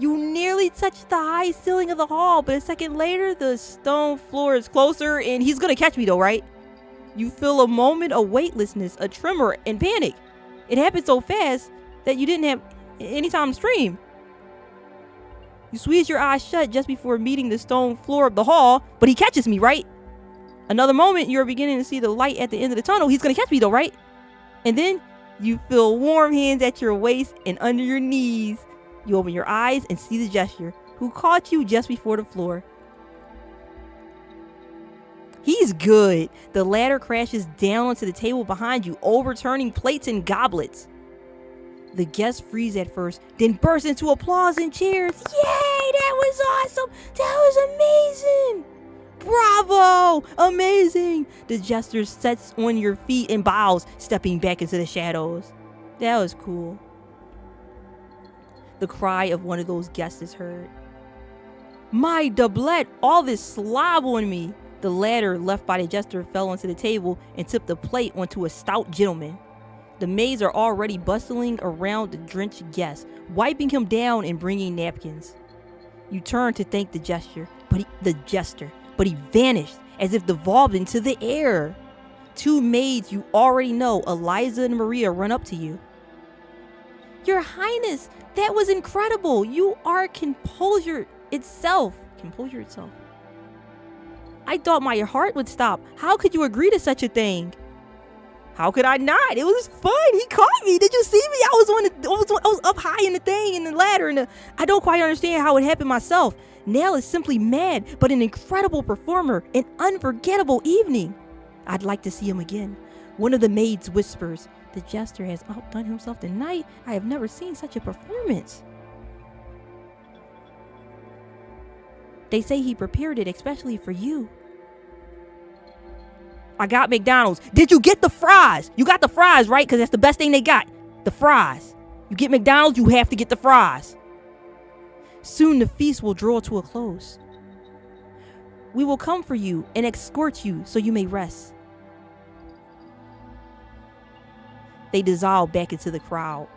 You nearly touch the high ceiling of the hall, but a second later, the stone floor is closer, and he's gonna catch me though, right? You feel a moment of weightlessness, a tremor, and panic. It happened so fast that you didn't have any time to scream. You squeeze your eyes shut just before meeting the stone floor of the hall, but he catches me, right? Another moment, you're beginning to see the light at the end of the tunnel. He's gonna catch me though, right? And then you feel warm hands at your waist and under your knees. You open your eyes and see the jester, who caught you just before the floor. He's good. The ladder crashes down onto the table behind you, overturning plates and goblets. The guests freeze at first, then burst into applause and cheers. Yay, that was awesome. That was amazing. Bravo, amazing. The jester sets on your feet and bows, stepping back into the shadows. That was cool. The cry of one of those guests is heard. My doublet, all this slob on me. The ladder left by the jester fell onto the table and tipped the plate onto a stout gentleman. The maids are already bustling around the drenched guest, wiping him down and bringing napkins. You turn to thank the jester, but he vanished as if devolved into the air. Two maids you already know, Eliza and Maria, run up to you. Your Highness, that was incredible. You are composure itself. Composure itself. I thought my heart would stop. How could you agree to such a thing? How could I not? It was fun. He caught me. Did you see me? I was up high in the thing, in the ladder, and I don't quite understand how it happened myself. Nell is simply mad, but an incredible performer. An unforgettable evening. I'd like to see him again. One of the maids whispers, the jester has outdone himself tonight. I have never seen such a performance. They say he prepared it especially for you. I got McDonald's. Did you get the fries? You got the fries, right? Because that's the best thing they got. The fries. You get McDonald's, you have to get the fries. Soon the feast will draw to a close. We will come for you and escort you so you may rest. They dissolve back into the crowd.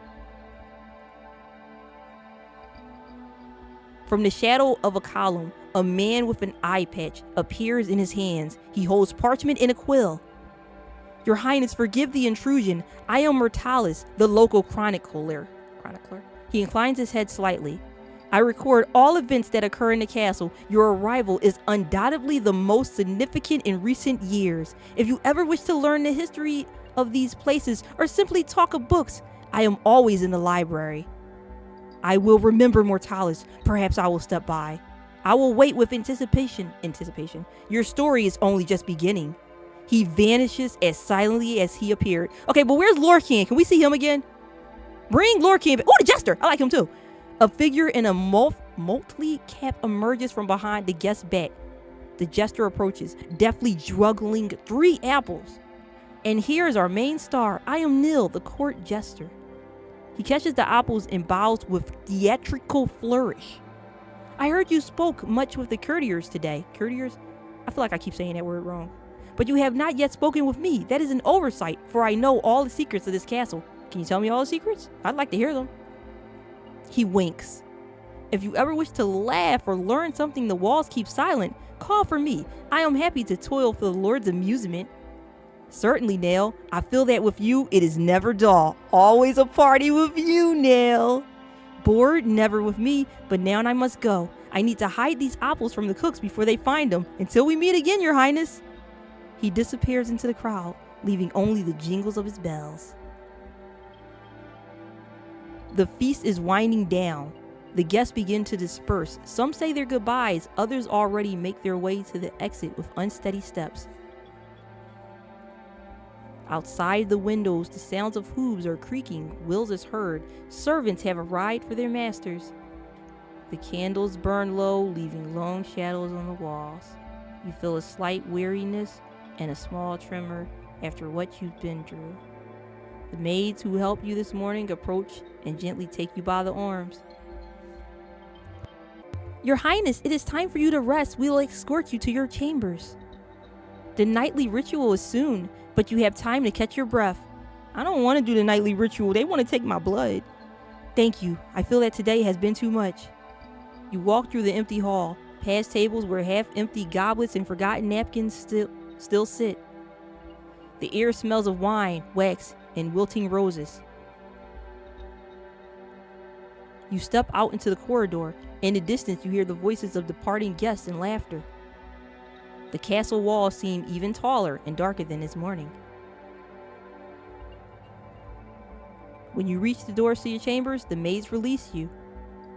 From the shadow of a column, a man with an eye patch appears in his hands. He holds parchment and a quill. Your Highness, forgive the intrusion. I am Myrtalus, the local chronicler. He inclines his head slightly. I record all events that occur in the castle. Your arrival is undoubtedly the most significant in recent years. If you ever wish to learn the history of these places or simply talk of books, I am always in the library. I will remember Myrtalus. Perhaps I will step by. I will wait with anticipation. Your story is only just beginning. He vanishes as silently as he appeared. Okay, but where's Lorcan? Can we see him again? Bring Lorcan. Oh, the jester. I like him too. A figure in a motley cap emerges from behind the guest's back. The jester approaches, deftly juggling 3 apples. And here's our main star. I am Nil, the court jester. He catches the apples and bows with theatrical flourish. I heard you spoke much with the courtiers today. Courtiers? I feel like I keep saying that word wrong. But you have not yet spoken with me. That is an oversight, for I know all the secrets of this castle. Can you tell me all the secrets? I'd like to hear them. He winks. If you ever wish to laugh or learn something the walls keep silent, call for me. I am happy to toil for the Lord's amusement. Certainly, Nell. I feel that with you, it is never dull. Always a party with you, Nell. Bored? Never with me, but now I must go. I need to hide these apples from the cooks before they find them. Until we meet again, Your Highness. He disappears into the crowd, leaving only the jingles of his bells. The feast is winding down. The guests begin to disperse. Some say their goodbyes. Others already make their way to the exit with unsteady steps. Outside the windows, the sounds of hooves are creaking. Wheels is heard. Servants have arrived for their masters. The candles burn low, leaving long shadows on the walls. You feel a slight weariness and a small tremor after what you've been through. The maids who helped you this morning approach and gently take you by the arms. Your Highness, it is time for you to rest. We will escort you to your chambers. The nightly ritual is soon, but you have time to catch your breath. I don't want to do the nightly ritual. They want to take my blood. Thank you. I feel that today has been too much. You walk through the empty hall, past tables where half-empty goblets and forgotten napkins still sit. The air smells of wine, wax, and wilting roses. You step out into the corridor. In the distance, you hear the voices of departing guests and laughter. The castle walls seem even taller and darker than this morning. When you reach the doors to your chambers, the maids release you.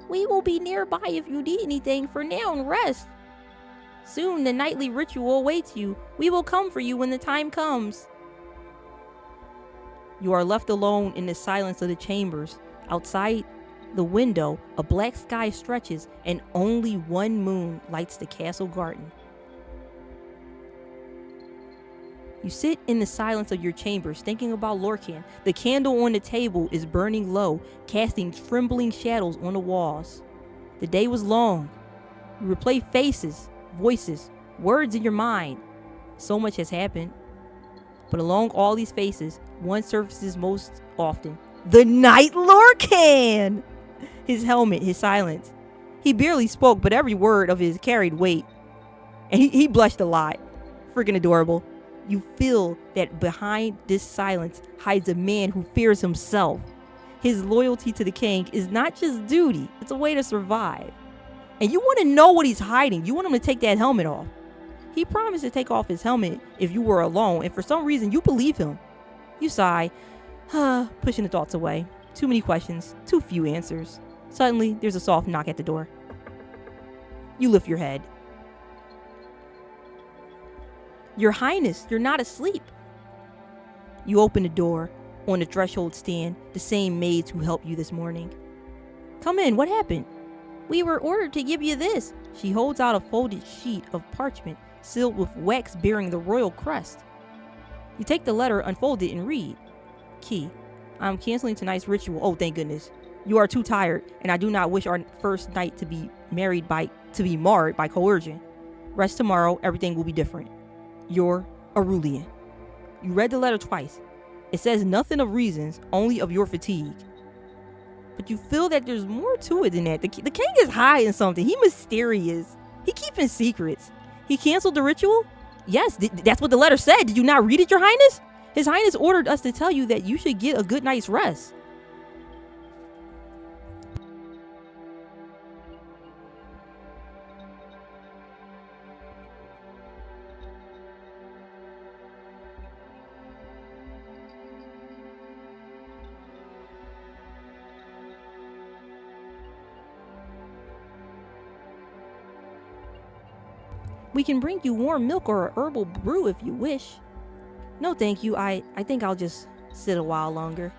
We will be nearby if you need anything. For now, and rest. Soon the nightly ritual awaits you. We will come for you when the time comes. You are left alone in the silence of the chambers. Outside the window, a black sky stretches, and only one moon lights the castle garden. You sit in the silence of your chambers, thinking about Lorcan. The candle on the table is burning low, casting trembling shadows on the walls. The day was long. You replay faces, voices, words in your mind. So much has happened. But along all these faces, one surfaces most often. The Knight Lorcan! His helmet, his silence. He barely spoke, but every word of his carried weight. And he blushed a lot. Freaking adorable. You feel that behind this silence hides a man who fears himself. His loyalty to the king is not just duty, it's a way to survive. And you want to know what he's hiding. You want him to take that helmet off. He promised to take off his helmet if you were alone, and for some reason you believe him. You sigh, pushing the thoughts away. Too many questions, too few answers. Suddenly, there's a soft knock at the door. You lift your head. Your Highness, you're not asleep. You open the door. On the threshold stand the same maids who helped you this morning. Come in, what happened? We were ordered to give you this. She holds out a folded sheet of parchment sealed with wax bearing the royal crest. You take the letter, unfold it, and read. Key, I'm canceling tonight's ritual. Oh, thank goodness. You are too tired, and I do not wish our first night to be marred by coercion. Rest tomorrow, everything will be different. You're Aurelian. You read the letter twice. It says nothing of reasons, only of your fatigue. But you feel that there's more to it than that. The king is hiding something. He mysterious. He keeping secrets. He canceled the ritual? Yes, that's what the letter said. Did you not read it, Your Highness? His Highness ordered us to tell you that you should get a good night's rest. We can bring you warm milk or a herbal brew if you wish. No, thank you. I think I'll just sit a while longer.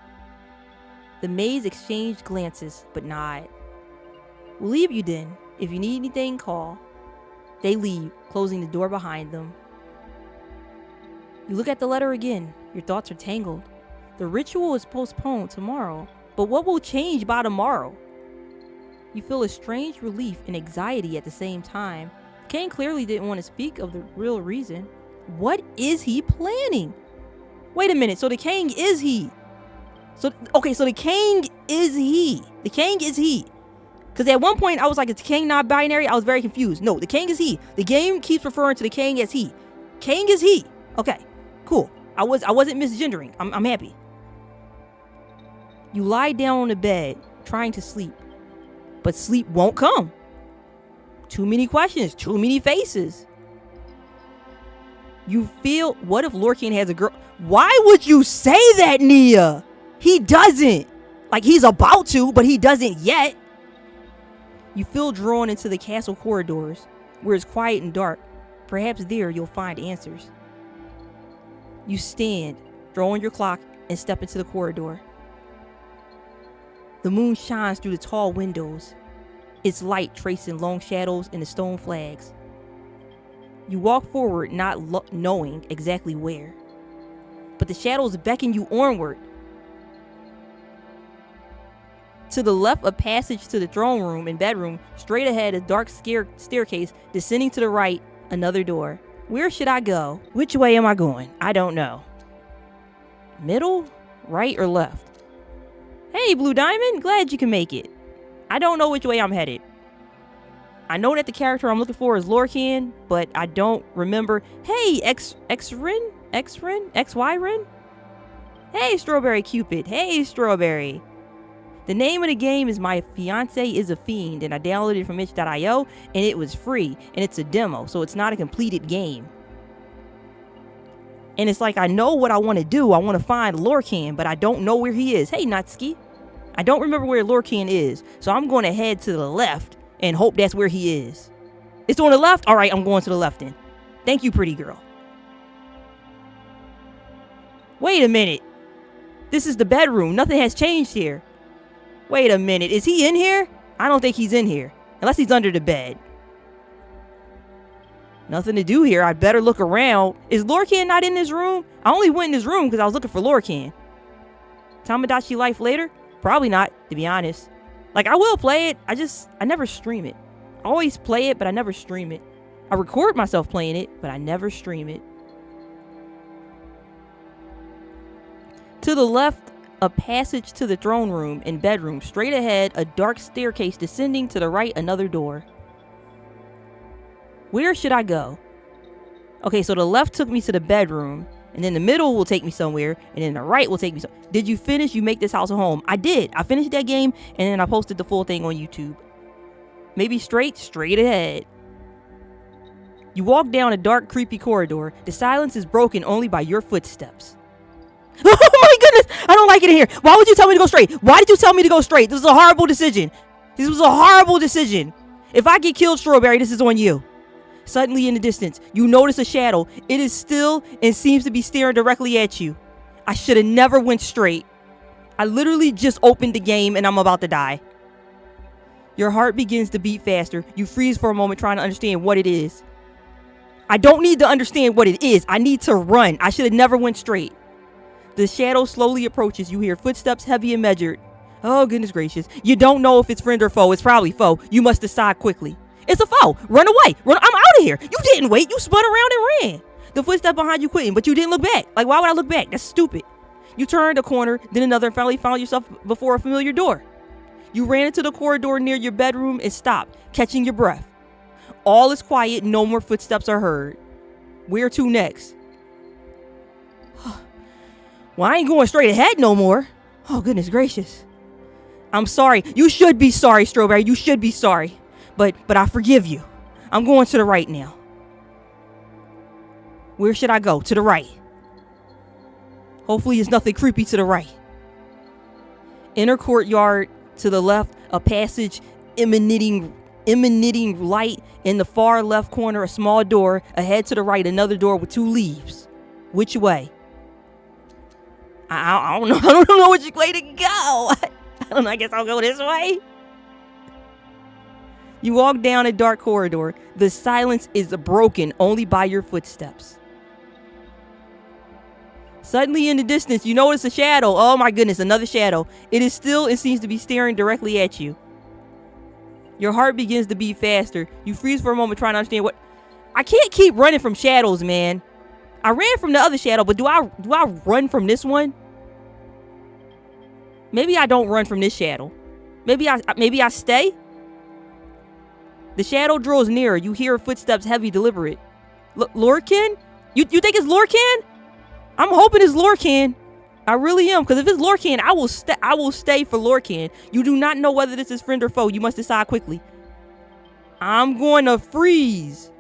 The maids exchanged glances, but nod. We'll leave you then. If you need anything, call. They leave, closing the door behind them. You look at the letter again. Your thoughts are tangled. The ritual is postponed tomorrow, but what will change by tomorrow? You feel a strange relief and anxiety at the same time. King clearly didn't want to speak of the real reason. What is he planning? Wait a minute, so the king is he. So the king is he. The king is he. Because at one point I was like, is the king not binary? I was very confused. No, the king is he. The game keeps referring to the king as he. King is he. Okay, cool. I wasn't misgendering. I'm happy. You lie down on the bed, trying to sleep. But sleep won't come. Too many questions, too many faces. You feel, what if Lorcan has a girl? Why would you say that, Nia? He doesn't. Like, he's about to, but he doesn't yet. You feel drawn into the castle corridors, where it's quiet and dark. Perhaps there you'll find answers. You stand, throw on your clock, and step into the corridor. The moon shines through the tall windows, its light tracing long shadows in the stone flags. You walk forward, not knowing exactly where, but the shadows beckon you onward. To the left, a passage to the throne room and bedroom. Straight ahead, a dark staircase. Descending to the right, another door. Where should I go? Which way am I going? I don't know. Middle, right, or left? Hey, Blue Diamond, glad you can make it. I don't know which way I'm headed. I know that the character I'm looking for is Lorcan, but I don't remember. Hey, X-Ren? XY-Ren? Hey, Strawberry Cupid. Hey, Strawberry. The name of the game is My Fiance is a Fiend, and I downloaded it from itch.io, and it was free, and it's a demo, so it's not a completed game. And it's like, I know what I want to do. I want to find Lorcan, but I don't know where he is. Hey, Natsuki. I don't remember where Lorcan is, so I'm going to head to the left and hope that's where he is. It's on the left? All right, I'm going to the left then. Thank you, pretty girl. Wait a minute. This is the bedroom. Nothing has changed here. Wait a minute. Is he in here? I don't think he's in here. Unless he's under the bed. Nothing to do here. I better look around. Is Lorcan not in this room? I only went in this room because I was looking for Lorcan. Tamagotchi life later? Probably not, to be honest. Like, I will play it. I never stream it. I always play it, but I never stream it. I record myself playing it, but I never stream it. To the left, a passage to the throne room and bedroom. Straight ahead, a dark staircase descending. To the right, another door. Where should I go? Okay, so the left took me to the bedroom, and then the middle will take me somewhere, and then the right will take me Did you finish? You make this house a home. I did. I finished that game, and then I posted the full thing on YouTube. Maybe straight ahead. You walk down a dark, creepy corridor. The silence is broken only by your footsteps. Oh my goodness! I don't like it in here. Why would you tell me to go straight? Why did you tell me to go straight? This was a horrible decision. This was a horrible decision. If I get killed, Strawberry, this is on you. Suddenly in the distance, you notice a shadow. It is still and seems to be staring directly at you. I should have never went straight. I literally just opened the game and I'm about to die. Your heart begins to beat faster. You freeze for a moment trying to understand what it is. I don't need to understand what it is. I need to run. I should have never went straight. The shadow slowly approaches. You hear footsteps heavy and measured. Oh, goodness gracious. You don't know if it's friend or foe. It's probably foe. You must decide quickly. It's a foe. Run away. Run. I'm out of here. You didn't wait. You spun around and ran. The footstep behind you quitting, but you didn't look back. Like, why would I look back? That's stupid. You turned a corner, then another, and finally found yourself before a familiar door. You ran into the corridor near your bedroom and stopped, catching your breath. All is quiet. No more footsteps are heard. Where to next? Well, I ain't going straight ahead no more. Oh, goodness gracious. I'm sorry. You should be sorry, Strawberry. You should be sorry. But I forgive you. I'm going to the right now. Where should I go? To the right. Hopefully there's nothing creepy to the right. Inner courtyard to the left, a passage emanating light. In the far left corner, a small door. Ahead to the right, another door with 2 leaves. Which way? I don't know. I don't know which way to go. I don't know. I guess I'll go this way. You walk down a dark corridor. The silence is broken only by your footsteps. Suddenly in the distance, you notice a shadow. Oh my goodness, another shadow. It is still and seems to be staring directly at you. Your heart begins to beat faster. You freeze for a moment trying to understand what... I can't keep running from shadows, man. I ran from the other shadow, but do I run from this one? Maybe I don't run from this shadow. Maybe I stay? The shadow draws nearer. You hear footsteps heavy, deliberate. Lorcan? You think it's Lorcan? I'm hoping it's Lorcan. I really am, because if it's Lorcan, I will stay for Lorcan. You do not know whether this is friend or foe. You must decide quickly. I'm going to freeze.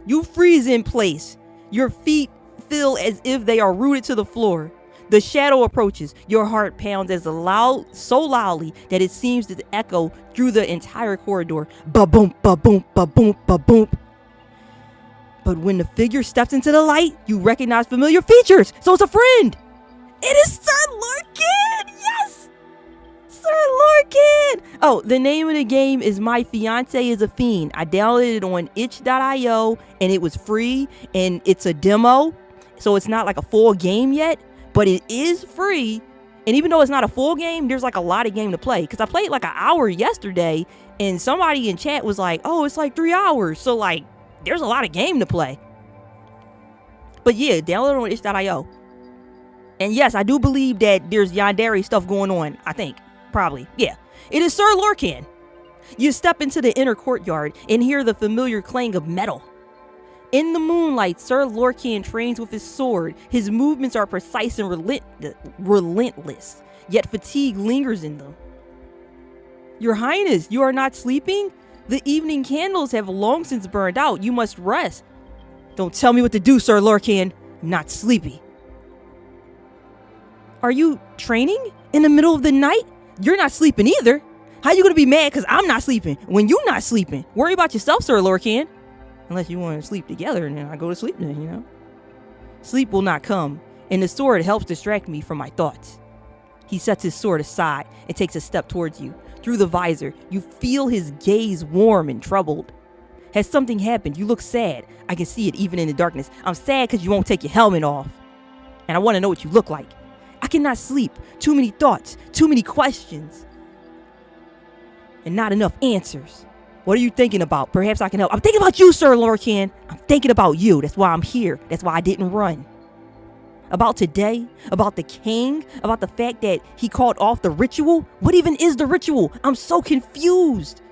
You freeze in place. Your feet feel as if they are rooted to the floor. The shadow approaches. Your heart pounds so loudly that it seems to echo through the entire corridor. Ba-boom, ba-boom, ba-boom, ba-boom. But when the figure steps into the light, you recognize familiar features. So it's a friend. It is Sir Lorcan. Yes. Sir Lorcan. Oh, the name of the game is My Fiance is a Fiend. I downloaded it on itch.io and it was free and it's a demo. So it's not like a full game yet, but it is free. And even though it's not a full game, there's like a lot of game to play. Because I played like an hour yesterday and somebody in chat was like, oh, it's like 3 hours. So like, there's a lot of game to play. But yeah, download it on itch.io. And yes, I do believe that there's yandere stuff going on. I think. Probably. Yeah. It is Sir Lorcan. You step into the inner courtyard and hear the familiar clang of metal. In the moonlight, Sir Lorcan trains with his sword. His movements are precise and relentless, yet fatigue lingers in them. Your Highness, you are not sleeping? The evening candles have long since burned out. You must rest. Don't tell me what to do, Sir Lorcan. I'm not sleepy. Are you training in the middle of the night? You're not sleeping either. How you gonna be mad because I'm not sleeping when you're not sleeping? Worry about yourself, Sir Lorcan. Unless you want to sleep together and then I go to sleep then, you know. Sleep will not come, and the sword helps distract me from my thoughts. He sets his sword aside and takes a step towards you. Through the visor, you feel his gaze warm and troubled. Has something happened? You look sad. I can see it even in the darkness. I'm sad because you won't take your helmet off. And I want to know what you look like. I cannot sleep. Too many thoughts. Too many questions. And not enough answers. What are you thinking about? Perhaps I can help. I'm thinking about you, Sir Lorcan. I'm thinking about you. That's why I'm here. That's why I didn't run. About today? About the king? About the fact that he called off the ritual? What even is the ritual? I'm so confused.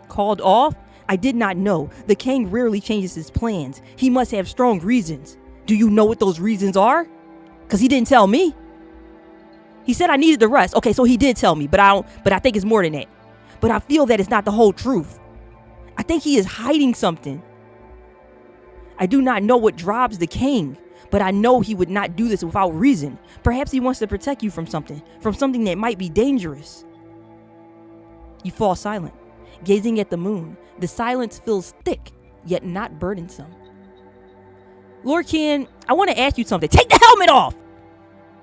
Called off? I did not know. The king rarely changes his plans. He must have strong reasons. Do you know what those reasons are? Because he didn't tell me. He said I needed the rest. Okay, so he did tell me, but I think it's more than that. But I feel that it's not the whole truth. I think he is hiding something. I do not know what drives the king, but I know he would not do this without reason. Perhaps he wants to protect you from something that might be dangerous. You fall silent, gazing at the moon. The silence feels thick, yet not burdensome. Lord Ken, I want to ask you something. Take the helmet off!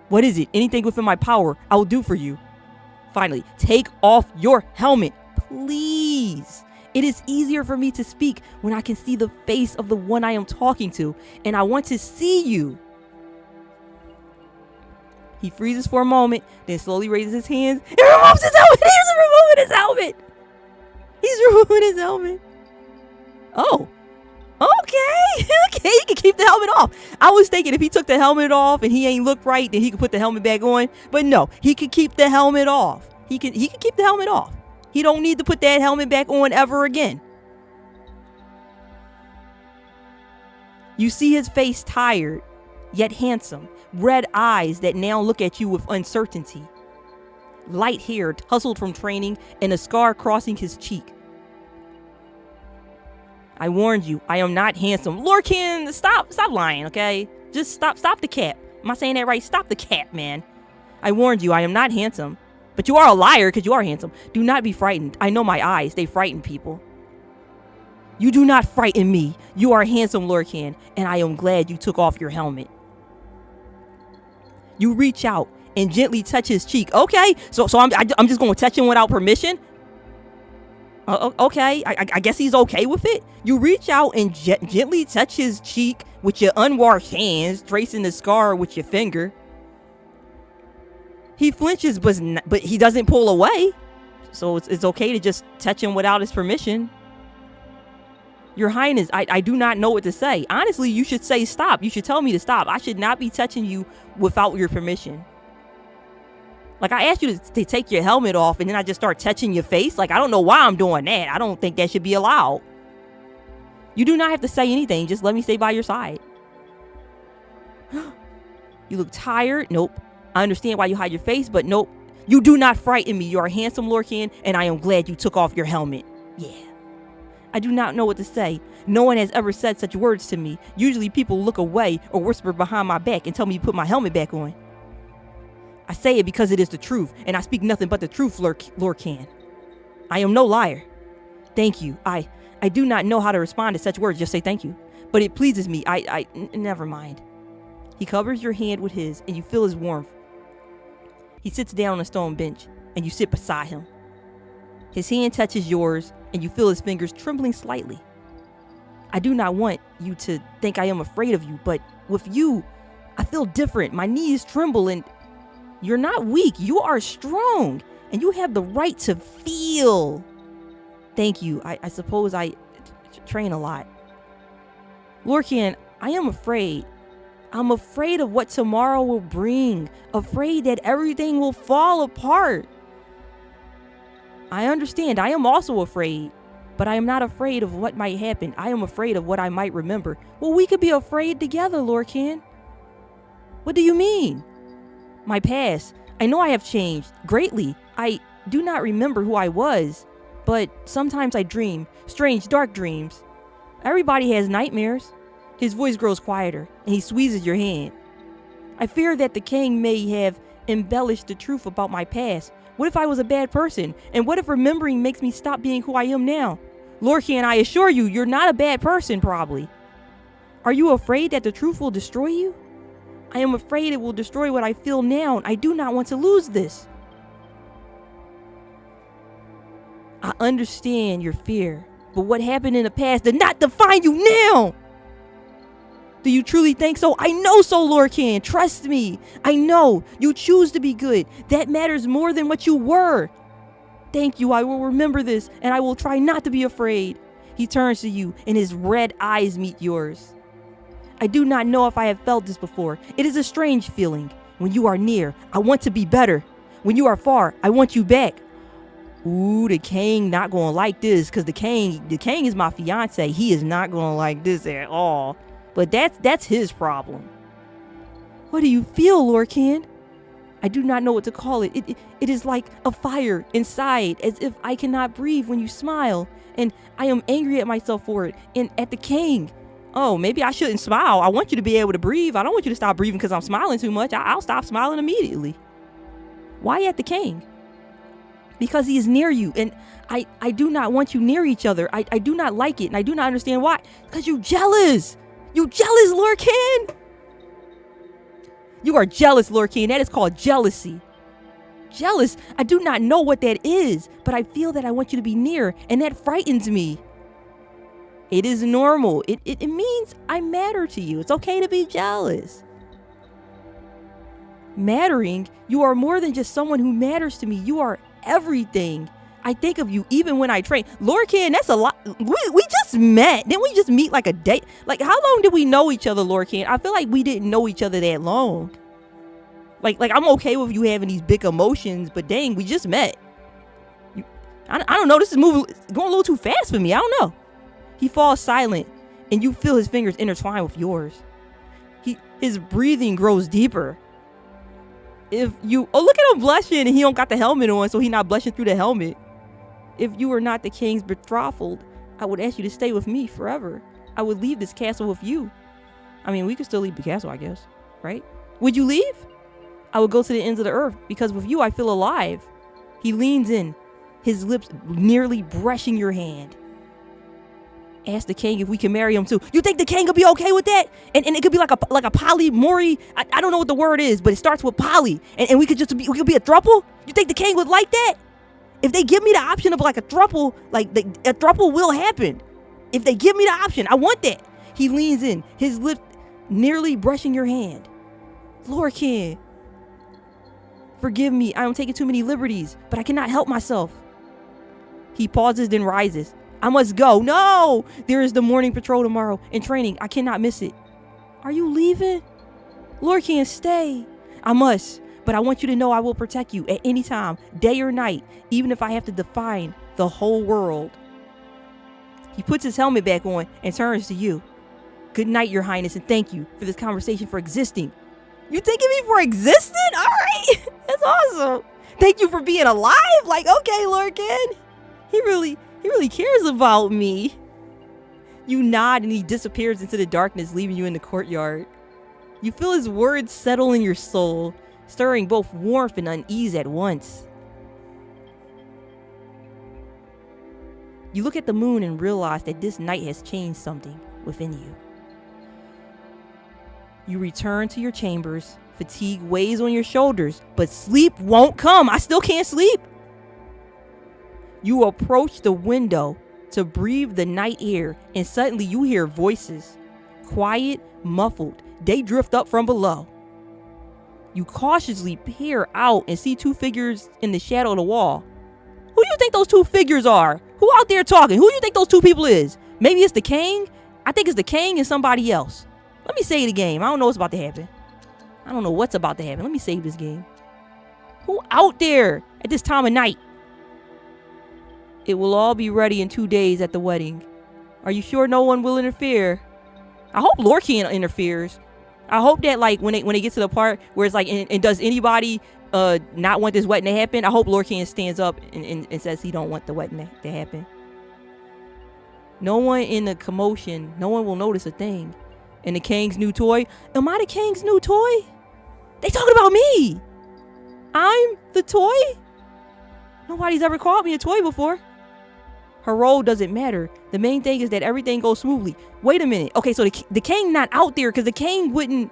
What is it? Anything within my power, I will do for you. Finally, take off your helmet, please. It is easier for me to speak when I can see the face of the one I am talking to, and I want to see you. He freezes for a moment, then slowly raises his hands and removes his helmet. He's removing his helmet. He's removing his helmet. Oh, okay. Okay, he can keep the helmet off. I was thinking if he took the helmet off and he ain't looked right, then he could put the helmet back on. But no, he could keep the helmet off. He could keep the helmet off. He don't need to put that helmet back on ever again. You see his face tired, yet handsome. Red eyes that now look at you with uncertainty. Light hair tousled from training and a scar crossing his cheek. I warned you, I am not handsome. Lord Ken, stop lying, okay? Just stop the cap. Am I saying that right? Stop the cap, man. I warned you, I am not handsome. But you are a liar because you are handsome. Do not be frightened. I know my eyes, they frighten people. You do not frighten me. You are handsome, Lord Ken, and I am glad you took off your helmet. You reach out and gently touch his cheek. Okay, so I'm just going to touch him without permission? Okay, I guess he's okay with it. You reach out and gently touch his cheek with your unwashed hands, tracing the scar with your finger. He flinches, but he doesn't pull away. So it's okay to just touch him without his permission. Your Highness, I do not know what to say. Honestly, you should say stop. You should tell me to stop. I should not be touching you without your permission. Like, I asked you to take your helmet off and then I just start touching your face. Like, I don't know why I'm doing that. I don't think that should be allowed. You do not have to say anything. Just let me stay by your side. You look tired. Nope. I understand why you hide your face, but nope. You do not frighten me. You are handsome, Lord Ken, and I am glad you took off your helmet. Yeah. I do not know what to say. No one has ever said such words to me. Usually people look away or whisper behind my back and tell me to put my helmet back on. I say it because it is the truth, and I speak nothing but the truth, Lord Ken. I am no liar. Thank you. I do not know how to respond to such words. Just say thank you. But it pleases me. Never mind. He covers your hand with his, and you feel his warmth. He sits down on a stone bench, and you sit beside him. His hand touches yours, and you feel his fingers trembling slightly. I do not want you to think I am afraid of you, but with you, I feel different. My knees tremble, and you're not weak. You are strong, and you have the right to feel. Thank you. I suppose I train a lot. Lord Ken, I am afraid. I'm afraid of what tomorrow will bring. Afraid that everything will fall apart. I understand. I am also afraid. But I am not afraid of what might happen. I am afraid of what I might remember. Well, we could be afraid together, Lord Ken. What do you mean? My past. I know I have changed greatly. I do not remember who I was. But sometimes I dream. Strange, dark dreams. Everybody has nightmares. His voice grows quieter, and he squeezes your hand. I fear that the king may have embellished the truth about my past. What if I was a bad person? And what if remembering makes me stop being who I am now? Lord Ken, I assure you, you're not a bad person, probably. Are you afraid that the truth will destroy you? I am afraid it will destroy what I feel now, and I do not want to lose this. I understand your fear, but what happened in the past did not define you now. Do you truly think so? I know so, Lord Ken. Trust me. I know. You choose to be good. That matters more than what you were. Thank you. I will remember this, and I will try not to be afraid. He turns to you, and his red eyes meet yours. I do not know if I have felt this before. It is a strange feeling. When you are near, I want to be better. When you are far, I want you back. Ooh, the king not gonna like this, because the king is my fiance. He is not gonna like this at all. But that's his problem. What do you feel, Lorcan? I do not know what to call it. It is like a fire inside, as if I cannot breathe when you smile. And I am angry at myself for it, and at the king. Oh, maybe I shouldn't smile. I want you to be able to breathe. I don't want you to stop breathing because I'm smiling too much. I'll stop smiling immediately. Why at the king? Because he is near you, and I do not want you near each other. I do not like it, and I do not understand why. Because you jealous. You jealous, Lorcan. You are jealous, Lorcan. That is called jealousy. Jealous? I do not know what that is, but I feel that I want you to be near, and that frightens me. It is normal. It means I matter to you. It's okay to be jealous. Mattering, you are more than just someone who matters to me. You are everything. I think of you even when I train. Lorcan, that's a lot. We just met. Didn't we just meet like a date? Like, how long did we know each other, Lorcan? I feel like we didn't know each other that long. Like I'm okay with you having these big emotions, but dang, we just met. I don't know. This is moving, going a little too fast for me. I don't know. He falls silent, and you feel his fingers intertwine with yours. His breathing grows deeper. Look at him blushing, and he don't got the helmet on, so he not blushing through the helmet. If you were not the king's betrothed, I would ask you to stay with me forever. I would leave this castle with you. I mean, we could still leave the castle, I guess, right? Would you leave? I would go to the ends of the earth, because with you, I feel alive. He leans in, his lips nearly brushing your hand. Ask the king if we can marry him too. You think the king will be okay with that? And it could be like a polymorphy. I don't know what the word is, but it starts with poly. And we could be a throuple? You think the king would like that? If they give me the option of like a throuple, a throuple will happen. If they give me the option, I want that. He leans in, his lips nearly brushing your hand. Lorcan, forgive me. I am taking too many liberties, but I cannot help myself. He pauses, then rises. I must go. No! There is the morning patrol tomorrow and training. I cannot miss it. Are you leaving? Lorcan, stay. I must, but I want you to know I will protect you at any time, day or night, even if I have to define the whole world. He puts his helmet back on and turns to you. Good night, Your Highness, and thank you for this conversation, for existing. You thanking me for existing? All right. That's awesome. Thank you for being alive. Like, okay, Lorcan. He really cares about me. You nod and he disappears into the darkness, leaving you in the courtyard. You feel his words settle in your soul, stirring both warmth and unease at once. You look at the moon and realize that this night has changed something within you. You return to your chambers. Fatigue weighs on your shoulders, but sleep won't come. I still can't sleep. You approach the window to breathe the night air, and suddenly you hear voices. Quiet, muffled, they drift up from below. You cautiously peer out and see two figures in the shadow of the wall. Who do you think those two figures are? Who out there talking? Who do you think those two people is? Maybe it's the king? I think it's the king and somebody else. Let me save the game. I don't know what's about to happen. I don't know what's about to happen. Let me save this game. Who out there at this time of night? It will all be ready in 2 days at the wedding. Are you sure no one will interfere? I hope Lorcan interferes. I hope that like when they get to the part where it's like, and does anybody not want this wedding to happen? I hope Lorcan stands up and says he don't want the wedding to happen. No one in the commotion, no one will notice a thing. And the king's new toy? Am I the king's new toy? They talking about me. I'm the toy? Nobody's ever called me a toy before. Her role doesn't matter. The main thing is that everything goes smoothly. Wait a minute. Okay, so the king not out there because the king wouldn't.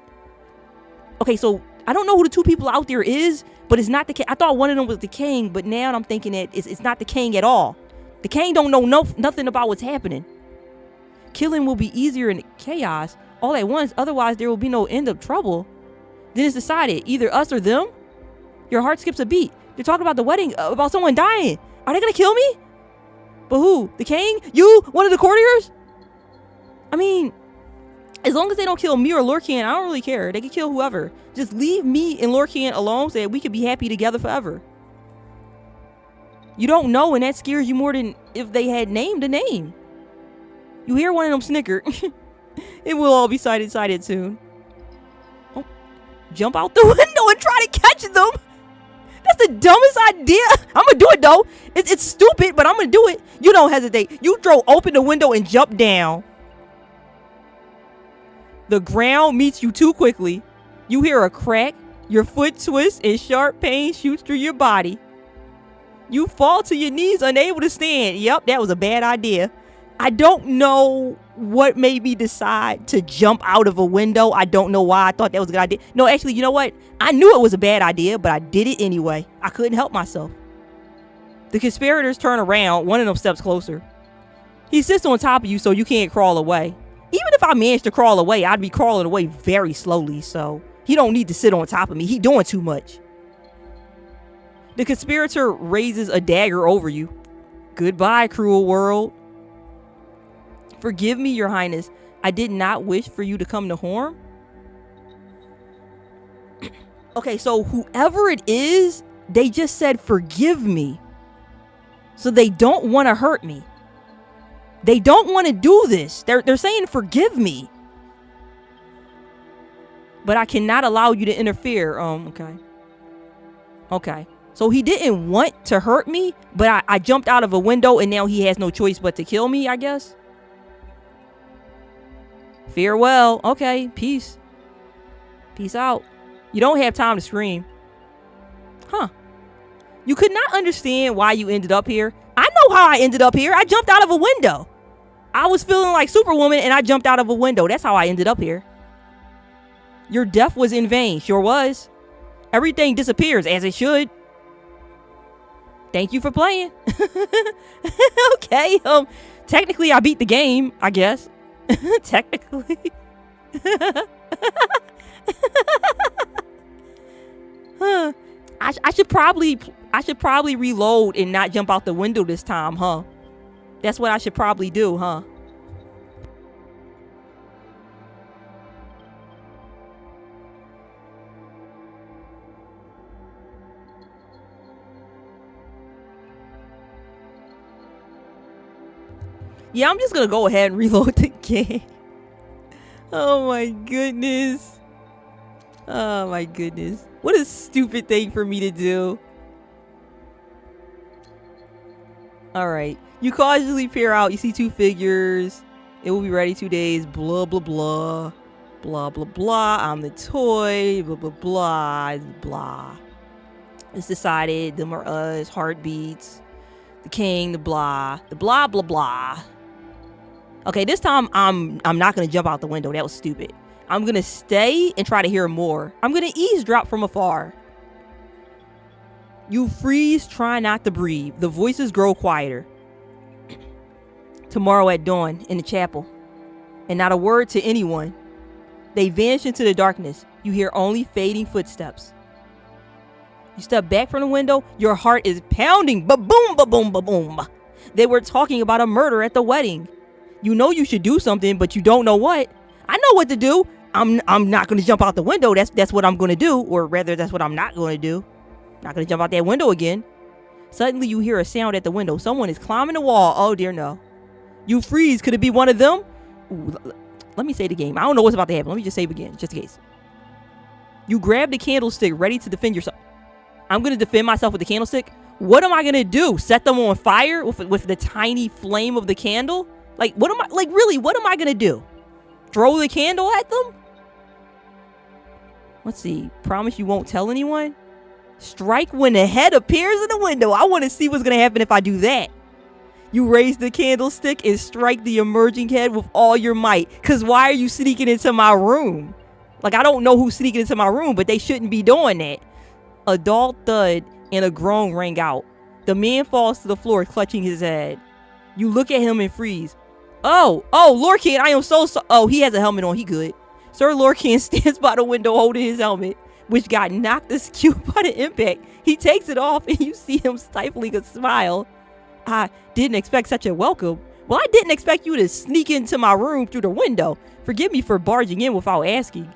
Okay, so I don't know who the two people out there is, but it's not the king. I thought one of them was the king, but now I'm thinking that it's not the king at all. The king don't know nothing about what's happening. Killing will be easier in chaos all at once. Otherwise, there will be no end of trouble. Then it's decided, either us or them. Your heart skips a beat. They're talking about the wedding, about someone dying. Are they gonna kill me? But who? The king? You? One of the courtiers? I mean, As long as they don't kill me or Lorcan, I don't really care. They can kill whoever. Just leave me and Lorcan alone so that we could be happy together forever. You don't know, and that scares you more than if they had named a name. You hear one of them snicker. It will all be sighted soon. Oh, jump out the window and try to catch them. That's the dumbest idea. I'm gonna do it though. It's stupid, but I'm gonna do it. You don't hesitate. You throw open the window and jump down. The ground meets you too quickly. You hear a crack. Your foot twists and sharp pain shoots through your body. You fall to your knees, unable to stand. Yep, that was a bad idea. I don't know what made me decide to jump out of a window. I don't know why I thought that was a good idea. No, actually, you know what? I knew it was a bad idea, but I did it anyway. I couldn't help myself. The conspirators turn around. One of them steps closer. He sits on top of you so you can't crawl away. Even if I managed to crawl away, I'd be crawling away very slowly, so he don't need to sit on top of me. He doing too much. The conspirator raises a dagger over you. Goodbye, cruel world. Forgive me, your highness. I did not wish for you to come to harm. Okay, so whoever it is, they just said forgive me. So they don't want to hurt me. They don't want to do this. They're saying forgive me. But I cannot allow you to interfere. Okay. So he didn't want to hurt me, but I jumped out of a window and now he has no choice but to kill me, I guess. Farewell. Okay, peace. Peace out. You don't have time to scream. Huh. You could not understand why you ended up here. I know how I ended up here. I jumped out of a window. I was feeling like Superwoman and I jumped out of a window. That's how I ended up here. Your death was in vain. Sure was. Everything disappears as it should. Thank you for playing. Okay. Technically I beat the game, I guess. Technically. Huh. I should probably reload and not jump out the window this time, huh? That's what I should probably do, huh? Yeah, I'm just gonna go ahead and reload the game. Oh my goodness. Oh my goodness. What a stupid thing for me to do. Alright. You cautiously peer out. You see two figures. It will be ready 2 days. Blah, blah, blah. Blah, blah, blah. I'm the toy. Blah, blah, blah. Blah. It's decided. Them are us. Heartbeats. The king. The blah. The blah, blah, blah. Okay, this time I'm not going to jump out the window. That was stupid. I'm going to stay and try to hear more. I'm going to eavesdrop from afar. You freeze, try not to breathe. The voices grow quieter. Tomorrow at dawn in the chapel. And not a word to anyone. They vanish into the darkness. You hear only fading footsteps. You step back from the window. Your heart is pounding. Ba-boom, ba-boom, ba-boom. They were talking about a murder at the wedding. You know you should do something, but you don't know what. I know what to do. I'm not going to jump out the window. That's what I'm going to do. Or rather, that's what I'm not going to do. Not going to jump out that window again. Suddenly, you hear a sound at the window. Someone is climbing the wall. Oh, dear, no. You freeze. Could it be one of them? Ooh, let me say the game. I don't know what's about to happen. Let me just save again, just in case. You grab the candlestick, ready to defend yourself. I'm going to defend myself with the candlestick. What am I going to do? Set them on fire with the tiny flame of the candle? Like, what am I, like, really, what am I going to do? Throw the candle at them? Let's see. Promise you won't tell anyone? Strike when the head appears in the window. I want to see what's going to happen if I do that. You raise the candlestick and strike the emerging head with all your might. Because why are you sneaking into my room? Like, I don't know who's sneaking into my room, but they shouldn't be doing that. A dull thud and a groan rang out. The man falls to the floor, clutching his head. You look at him and freeze. Oh, Lorcan, I am so sorry. Oh, he has a helmet on. He good. Sir Lorcan stands by the window holding his helmet, which got knocked askew by the impact. He takes it off and you see him stifling a smile. I didn't expect such a welcome, Well, I didn't expect you to sneak into my room through the window. Forgive me for barging in without asking.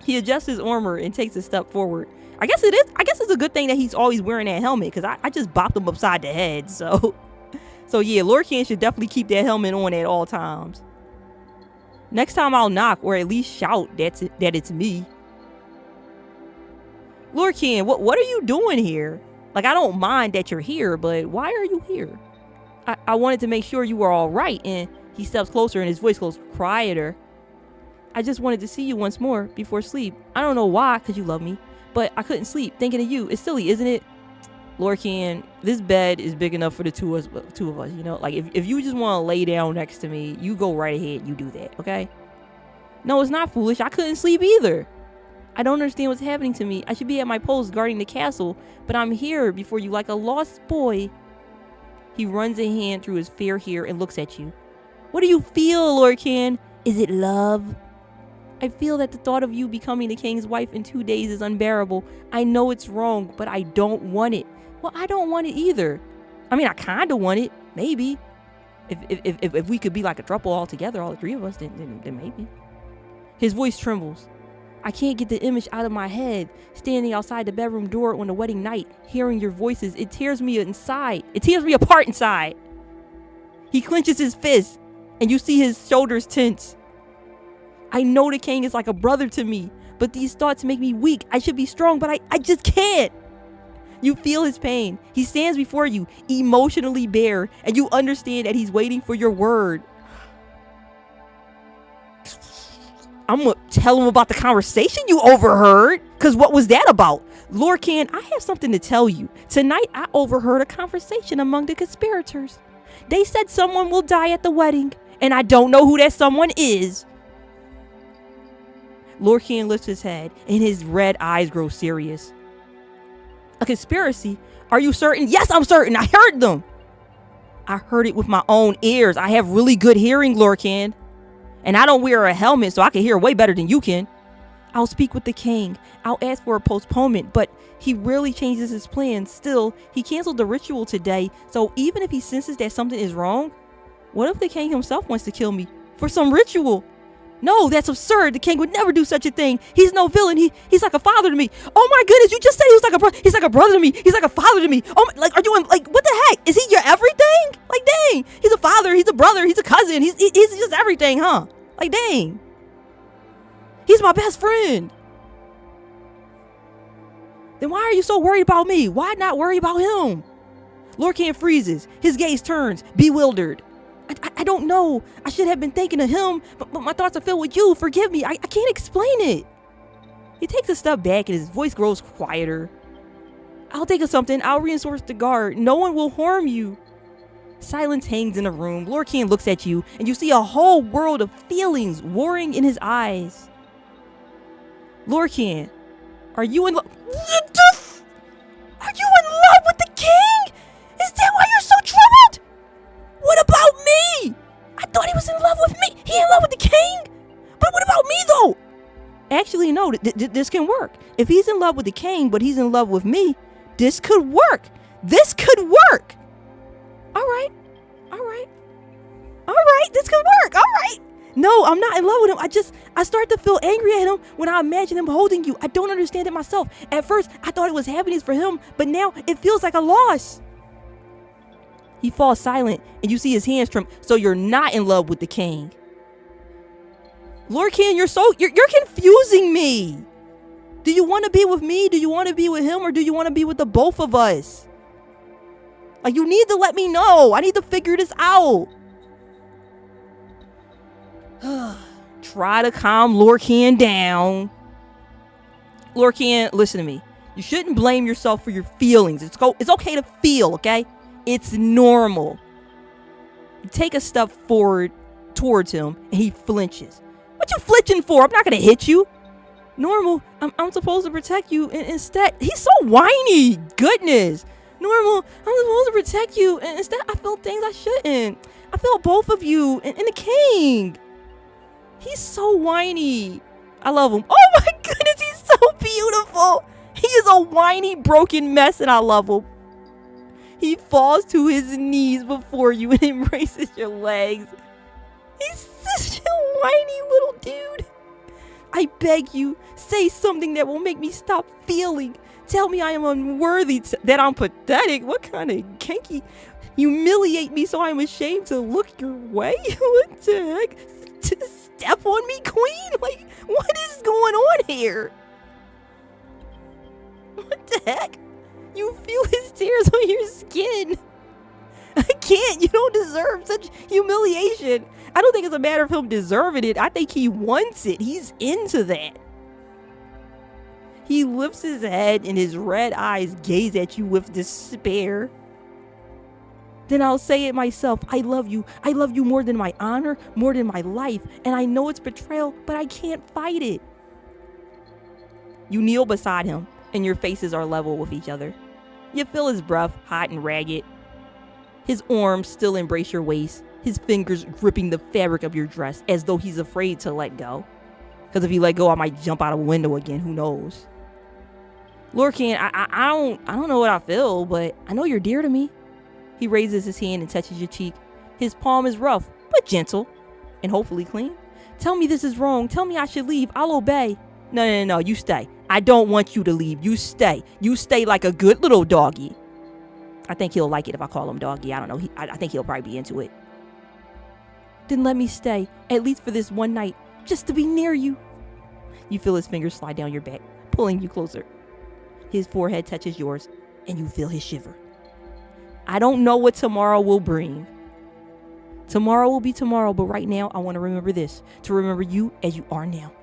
He adjusts his armor and takes a step forward. I guess it's a good thing that he's always wearing that helmet, because I just bopped him upside the head. So yeah, Lorcan should definitely keep that helmet on at all times. Next time I'll knock, or at least shout that it's me. Lorcan, what are you doing here? Like, I don't mind that you're here, but why are you here? I wanted to make sure you were all right. And he steps closer and his voice goes quieter. I just wanted to see you once more before sleep. I don't know why, because you love me, but I couldn't sleep thinking of you. It's silly, isn't it? Lorcan, this bed is big enough for the two of us, you know? Like, if you just want to lay down next to me, you go right ahead, you do that, okay? No, it's not foolish. I couldn't sleep either. I don't understand what's happening to me. I should be at my post guarding the castle, but I'm here before you like a lost boy. He runs a hand through his fair hair and looks at you. What do you feel, Lorcan? Is it love? I feel that the thought of you becoming the king's wife in 2 days is unbearable. I know it's wrong, but I don't want it. Well, I don't want it either. I mean, I kind of want it, maybe. If we could be like a throuple all together, all the three of us, then maybe. His voice trembles. I can't get the image out of my head. Standing outside the bedroom door on the wedding night, hearing your voices, it tears me inside. It tears me apart inside. He clenches his fist, and you see his shoulders tense. I know the king is like a brother to me, but these thoughts make me weak. I should be strong, but I just can't. You feel his pain. He stands before you, emotionally bare, and you understand that he's waiting for your word. I'm gonna tell him about the conversation you overheard, because what was that about? Lorcan, I have something to tell you. Tonight, I overheard a conversation among the conspirators. They said someone will die at the wedding, and I don't know who that someone is. Lorcan lifts his head, and his red eyes grow serious. A conspiracy? Are you certain? Yes, I'm certain. I heard them. I heard it with my own ears. I have really good hearing, Lorcan. And I don't wear a helmet, so I can hear way better than you can. I'll speak with the king. I'll ask for a postponement, but he rarely changes his plans. Still, he canceled the ritual today, so even if he senses that something is wrong, what if the king himself wants to kill me for some ritual? No, that's absurd. The king would never do such a thing. He's no villain. He's like a father to me. Oh my goodness, you just said he was like a brother. He's like a brother to me. He's like a father to me. Oh my, like, are you like, what the heck? Is he your everything? Like, dang. He's a father. He's a brother. He's a cousin. He's just everything, huh? Like, dang. He's my best friend. Then why are you so worried about me? Why not worry about him? Lorcan freezes. His gaze turns, bewildered. I don't know. I should have been thinking of him, but my thoughts are filled with you. Forgive me. I can't explain it. He takes a step back and his voice grows quieter. I'll think of something. I'll reinforce the guard. No one will harm you. Silence hangs in the room. Lorcan looks at you, and you see a whole world of feelings warring in his eyes. Lorcan, are you in love? Are you in love with the king? Is that why you're so troubled? What about me? I thought he was in love with me. He in love with the king? But what about me, though? Actually, no, this can work. If he's in love with the king, but he's in love with me, this could work. This could work. All right. This could work. All right. No, I'm not in love with him. I start to feel angry at him when I imagine him holding you. I don't understand it myself. At first, I thought it was happiness for him, but now it feels like a loss. He falls silent, and you see his hands tremble. So you're not in love with the king. Lorcan, you're confusing me. Do you want to be with me? Do you want to be with him? Or do you want to be with the both of us? Like, you need to let me know. I need to figure this out. Try to calm Lorcan down. Lorcan, listen to me. You shouldn't blame yourself for your feelings. It's okay to feel, okay? It's normal. You take a step forward towards him, and he flinches. What you flinching for? I'm not gonna hit you. Normal, I'm supposed to protect you, and instead, he's so whiny. Goodness. Normal, I'm supposed to protect you, and instead I feel things I shouldn't. I feel both of you and the king. He's so whiny. I love him. Oh my goodness, he's so beautiful. He is a whiny, broken mess, and I love him. He falls to his knees before you and embraces your legs. He's such a whiny little dude. I beg you, say something that will make me stop feeling. Tell me I am unworthy, that I'm pathetic. What kind of kinky? Humiliate me so I'm ashamed to look your way? What the heck? Step on me, queen? Like, what is going on here? What the heck? You feel his tears on your skin. I can't. You don't deserve such humiliation. I don't think it's a matter of him deserving it. I think he wants it. He's into that. He lifts his head and his red eyes gaze at you with despair. Then I'll say it myself. I love you. I love you more than my honor, more than my life. And I know it's betrayal, but I can't fight it. You kneel beside him and your faces are level with each other. You feel his breath, hot and ragged. His arms still embrace your waist, his fingers gripping the fabric of your dress as though he's afraid to let go. Because if he let go, I might jump out a window again. Who knows? Lorcan, I don't know what I feel, but I know you're dear to me. He raises his hand and touches your cheek. His palm is rough, but gentle, and hopefully clean. Tell me this is wrong. Tell me I should leave. I'll obey. No, you stay. I don't want you to leave. You stay. You stay like a good little doggy. I think he'll like it if I call him doggy. I don't know. I think he'll probably be into it. Then let me stay, at least for this one night, just to be near you. You feel his fingers slide down your back, pulling you closer. His forehead touches yours, and you feel his shiver. I don't know what tomorrow will bring. Tomorrow will be tomorrow, but right now I want to remember this, to remember you as you are now.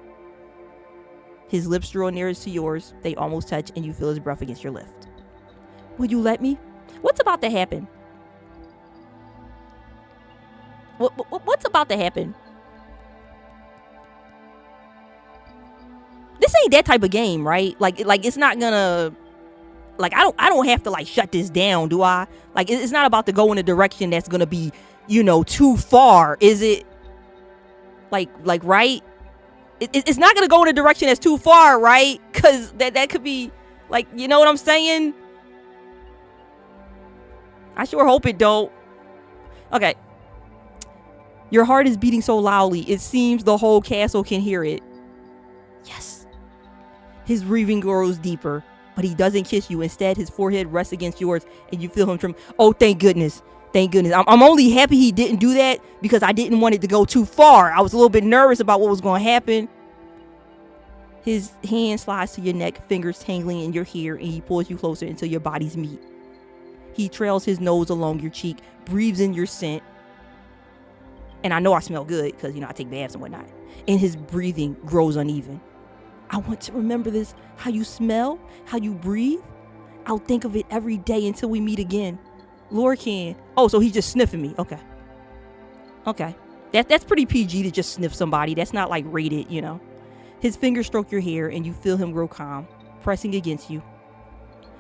His lips draw nearest to yours. They almost touch, and you feel his breath against your lips. Will you let me? What's about to happen? What's about to happen? This ain't that type of game, right? Like it's not gonna. Like I don't have to like shut this down, do I? Like it's not about to go in a direction that's gonna be, too far, is it? Like right? It's not gonna go in a direction that's too far, right? Cause that could be like, you know what I'm saying? I sure hope it don't. Okay. Your heart is beating so loudly, it seems the whole castle can hear it. Yes. His breathing grows deeper, but he doesn't kiss you. Instead, his forehead rests against yours, and you feel him tremble. Oh, thank goodness. Thank goodness. I'm only happy he didn't do that because I didn't want it to go too far. I was a little bit nervous about what was going to happen. His hand slides to your neck, fingers tangling in your hair, and he pulls you closer until your bodies meet. He trails his nose along your cheek, breathes in your scent. And I know I smell good because, I take baths and whatnot. And his breathing grows uneven. I want to remember this. How you smell, how you breathe. I'll think of it every day until we meet again. Lorcan. Oh, so he's just sniffing me. Okay. That's pretty PG to just sniff somebody. That's not like rated, His fingers stroke your hair and you feel him grow calm, pressing against you.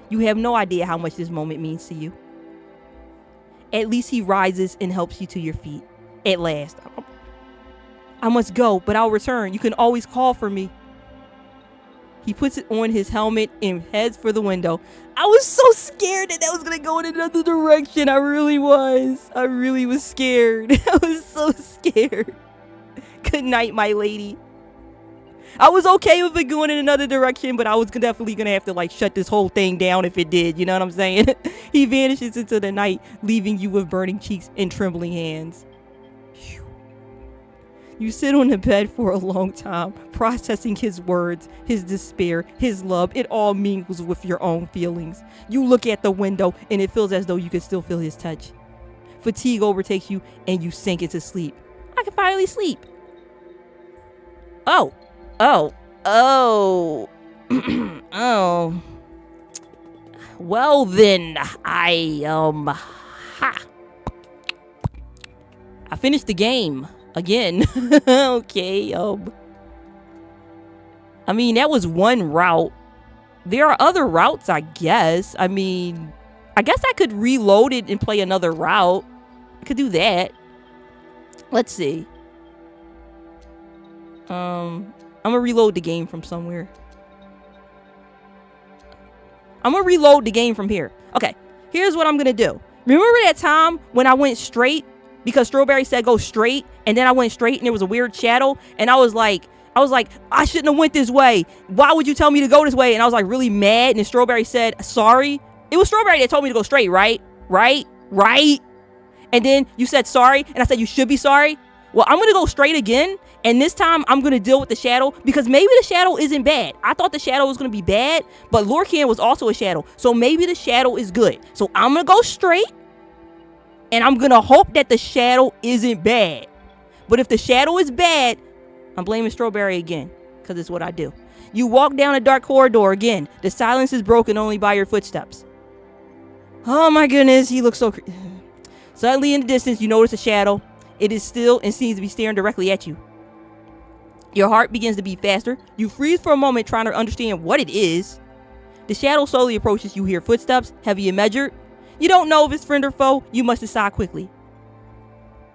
You have no idea how much this moment means to you. At least he rises and helps you to your feet. At last. I must go, but I'll return. You can always call for me. He puts it on his helmet and heads for the window. I was so scared that was going to go in another direction. I really was. I really was scared. I was so scared. Good night, my lady. I was okay with it going in another direction, but I was definitely going to have to shut this whole thing down if it did. You know what I'm saying? He vanishes into the night, leaving you with burning cheeks and trembling hands. You sit on the bed for a long time, processing his words, his despair, his love. It all mingles with your own feelings. You look at the window and it feels as though you can still feel his touch. Fatigue overtakes you and you sink into sleep. I can finally sleep. Oh. Well then, I finished the game. Again. Okay. I mean, that was one route. There are other routes, I guess. I mean, I guess I could reload it and play another route. I could do that. Let's see. I'm gonna reload the game from somewhere. I'm gonna reload the game from here. Okay. Here's what I'm going to do. Remember that time when I went straight because Strawberry said go straight, and then I went straight and there was a weird shadow, and I was like, I shouldn't have went this way. Why would you tell me to go this way? And I was like really mad, and then Strawberry said, sorry. It was Strawberry that told me to go straight, right? Right? And then you said sorry, and I said you should be sorry. Well, I'm going to go straight again, and this time I'm going to deal with the shadow, because maybe the shadow isn't bad. I thought the shadow was going to be bad, but Lorcan was also a shadow, so maybe the shadow is good. So I'm going to go straight, and I'm going to hope that the shadow isn't bad. But if the shadow is bad, I'm blaming Strawberry again, because it's what I do. You walk down a dark corridor again. The silence is broken only by your footsteps. Oh my goodness, he looks so Suddenly in the distance, you notice a shadow. It is still and seems to be staring directly at you. Your heart begins to beat faster. You freeze for a moment trying to understand what it is. The shadow slowly approaches. You hear footsteps, heavy and measured. You don't know if it's friend or foe. You must decide quickly.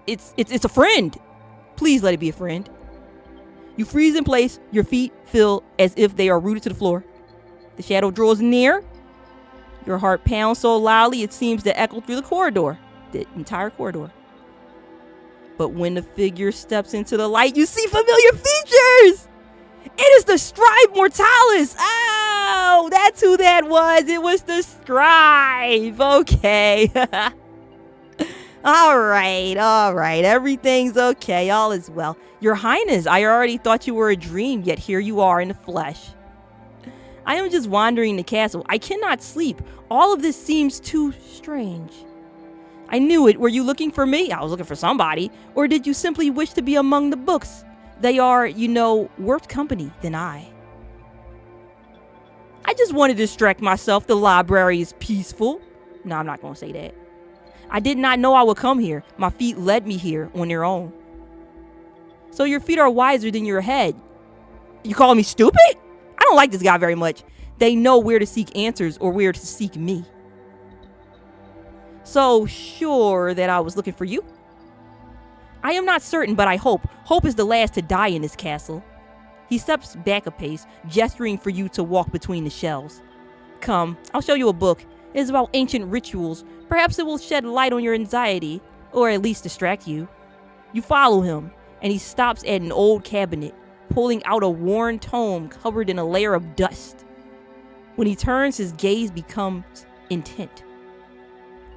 It's a friend. Please let it be a friend. You freeze in place. Your feet feel as if they are rooted to the floor. The shadow draws near. Your heart pounds so loudly it seems to echo through the corridor. The entire corridor. But when the figure steps into the light, you see familiar features. It is the Scribe Mortalis. Oh, that's who that was. It was the Scribe. Okay. All right. Everything's okay. All is well. Your Highness, I already thought you were a dream, yet here you are in the flesh. I am just wandering the castle. I cannot sleep. All of this seems too strange. I knew it. Were you looking for me? I was looking for somebody. Or did you simply wish to be among the books? They are, worse company than I. I just wanted to distract myself. The library is peaceful. No, I'm not going to say that. I did not know I would come here. My feet led me here on their own. So your feet are wiser than your head. You call me stupid? I don't like this guy very much. They know where to seek answers or where to seek me. So sure that I was looking for you? I am not certain, but I hope. Hope is the last to die in this castle. He steps back a pace, gesturing for you to walk between the shelves. Come, I'll show you a book. It is about ancient rituals. Perhaps it will shed light on your anxiety, or at least distract you. You follow him, and he stops at an old cabinet, pulling out a worn tome covered in a layer of dust. When he turns, his gaze becomes intent.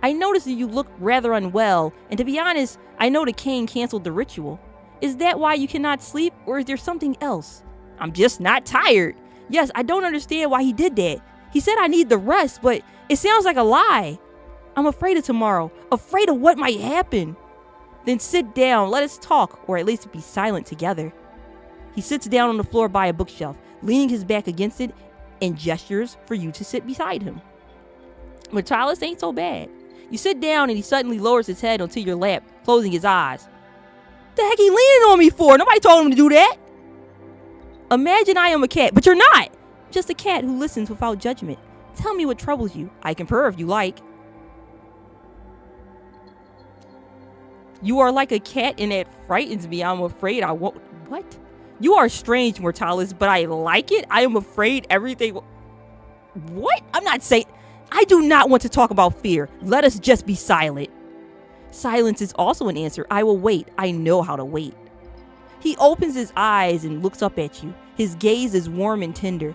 I notice that you look rather unwell, and to be honest, I know the cane canceled the ritual. Is that why you cannot sleep, or is there something else? I'm just not tired. Yes, I don't understand why he did that. He said I need the rest, but it sounds like a lie. I'm afraid of tomorrow, afraid of what might happen. Then sit down, let us talk, or at least be silent together. He sits down on the floor by a bookshelf, leaning his back against it, and gestures for you to sit beside him. Mortalis ain't so bad. You sit down and he suddenly lowers his head onto your lap, closing his eyes. The heck he leaning on me for? Nobody told him to do that. Imagine I am a cat, but you're not. Just a cat who listens without judgment. Tell me what troubles you. I can purr if you like. You are like a cat and it frightens me. I'm afraid I won't. What? You are strange, Mortalis, but I like it. I am afraid everything. What? I'm not saying. I do not want to talk about fear. Let us just be silent. Silence is also an answer. I will wait. I know how to wait. He opens his eyes and looks up at you. His gaze is warm and tender.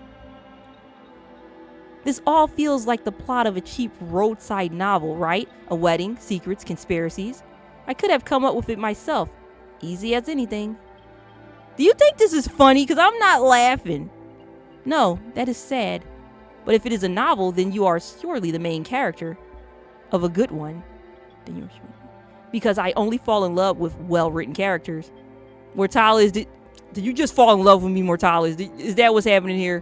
This all feels like the plot of a cheap roadside novel, right? A wedding, secrets, conspiracies. I could have come up with it myself. Easy as anything. Do you think this is funny? Because I'm not laughing. No, that is sad. But if it is a novel, then you are surely the main character of a good one. Because I only fall in love with well-written characters. Mortalis, did you just fall in love with me, Mortalis? Is that what's happening here?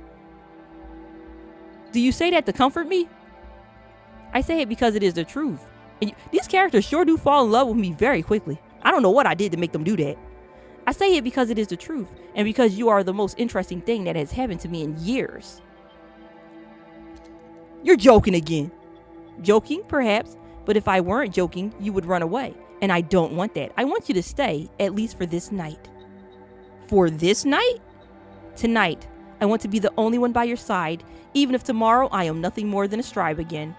Do you say that to comfort me? I say it because it is the truth. And these characters sure do fall in love with me very quickly. I don't know what I did to make them do that. I say it because it is the truth, and because you are the most interesting thing that has happened to me in years. You're joking again. Joking, perhaps, but if I weren't joking, you would run away, and I don't want that. I want you to stay, at least for this night. For this night? Tonight, I want to be the only one by your side, even if tomorrow I am nothing more than a scribe again.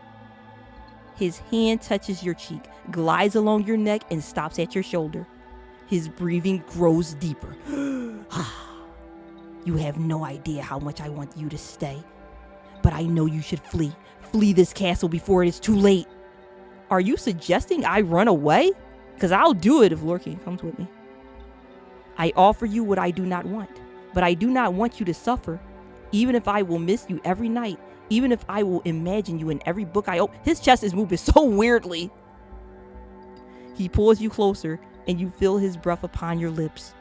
His hand touches your cheek, glides along your neck, and stops at your shoulder. His breathing grows deeper. You have no idea how much I want you to stay. But I know you should flee. Flee this castle before it is too late. Are you suggesting I run away? Because I'll do it if Lorcan comes with me. I offer you what I do not want, but I do not want you to suffer. Even if I will miss you every night, even if I will imagine you in every book I open. His chest is moving so weirdly. He pulls you closer, and you feel his breath upon your lips.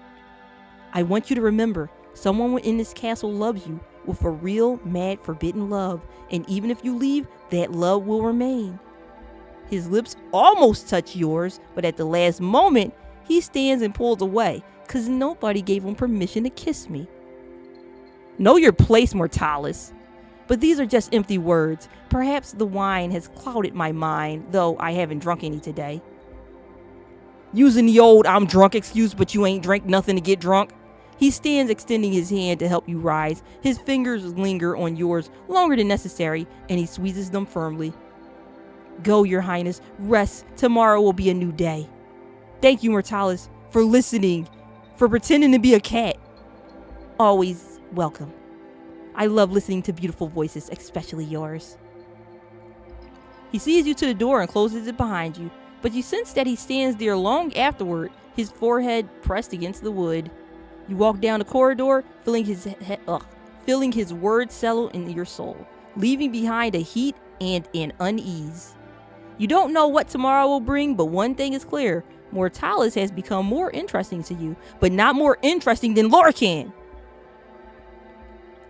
I want you to remember, someone in this castle loves you with a real, mad, forbidden love, and even if you leave, that love will remain. His lips almost touch yours, but at the last moment, he stands and pulls away, because nobody gave him permission to kiss me. Know your place, Mortalis. But these are just empty words. Perhaps the wine has clouded my mind, though I haven't drunk any today. Using the old I'm drunk excuse, but you ain't drank nothing to get drunk. He stands extending his hand to help you rise. His fingers linger on yours longer than necessary, and he squeezes them firmly. Go, Your Highness. Rest. Tomorrow will be a new day. Thank you, Mortalis, for listening, for pretending to be a cat. Always welcome. I love listening to beautiful voices, especially yours. He sees you to the door and closes it behind you, but you sense that he stands there long afterward, his forehead pressed against the wood. You walk down the corridor, feeling his words settle in your soul, leaving behind a heat and an unease. You don't know what tomorrow will bring, but one thing is clear. Mortalis has become more interesting to you, but not more interesting than Lorcan.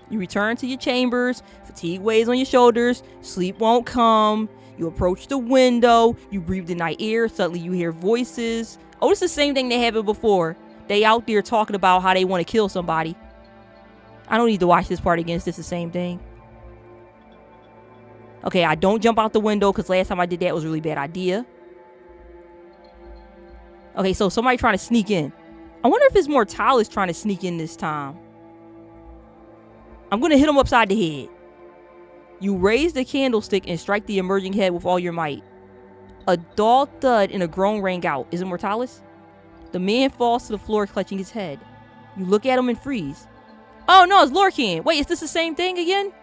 You return to your chambers, fatigue weighs on your shoulders, sleep won't come. You approach the window, you breathe the night air, suddenly you hear voices. Oh, it's the same thing that happened before. They out there talking about how they want to kill somebody. I don't need to watch this part again, it's just the same thing. Okay, I don't jump out the window because last time I did that was a really bad idea. Okay, so somebody trying to sneak in. I wonder if it's Mortalis trying to sneak in this time. I'm going to hit him upside the head. You raise the candlestick and strike the emerging head with all your might. A dull thud and a groan rang out. Is it Mortalis? The man falls to the floor clutching his head. You look at him and freeze. Oh no, it's Lorcan. Wait, is this the same thing again?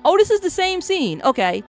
Oh, this is the same scene. Okay.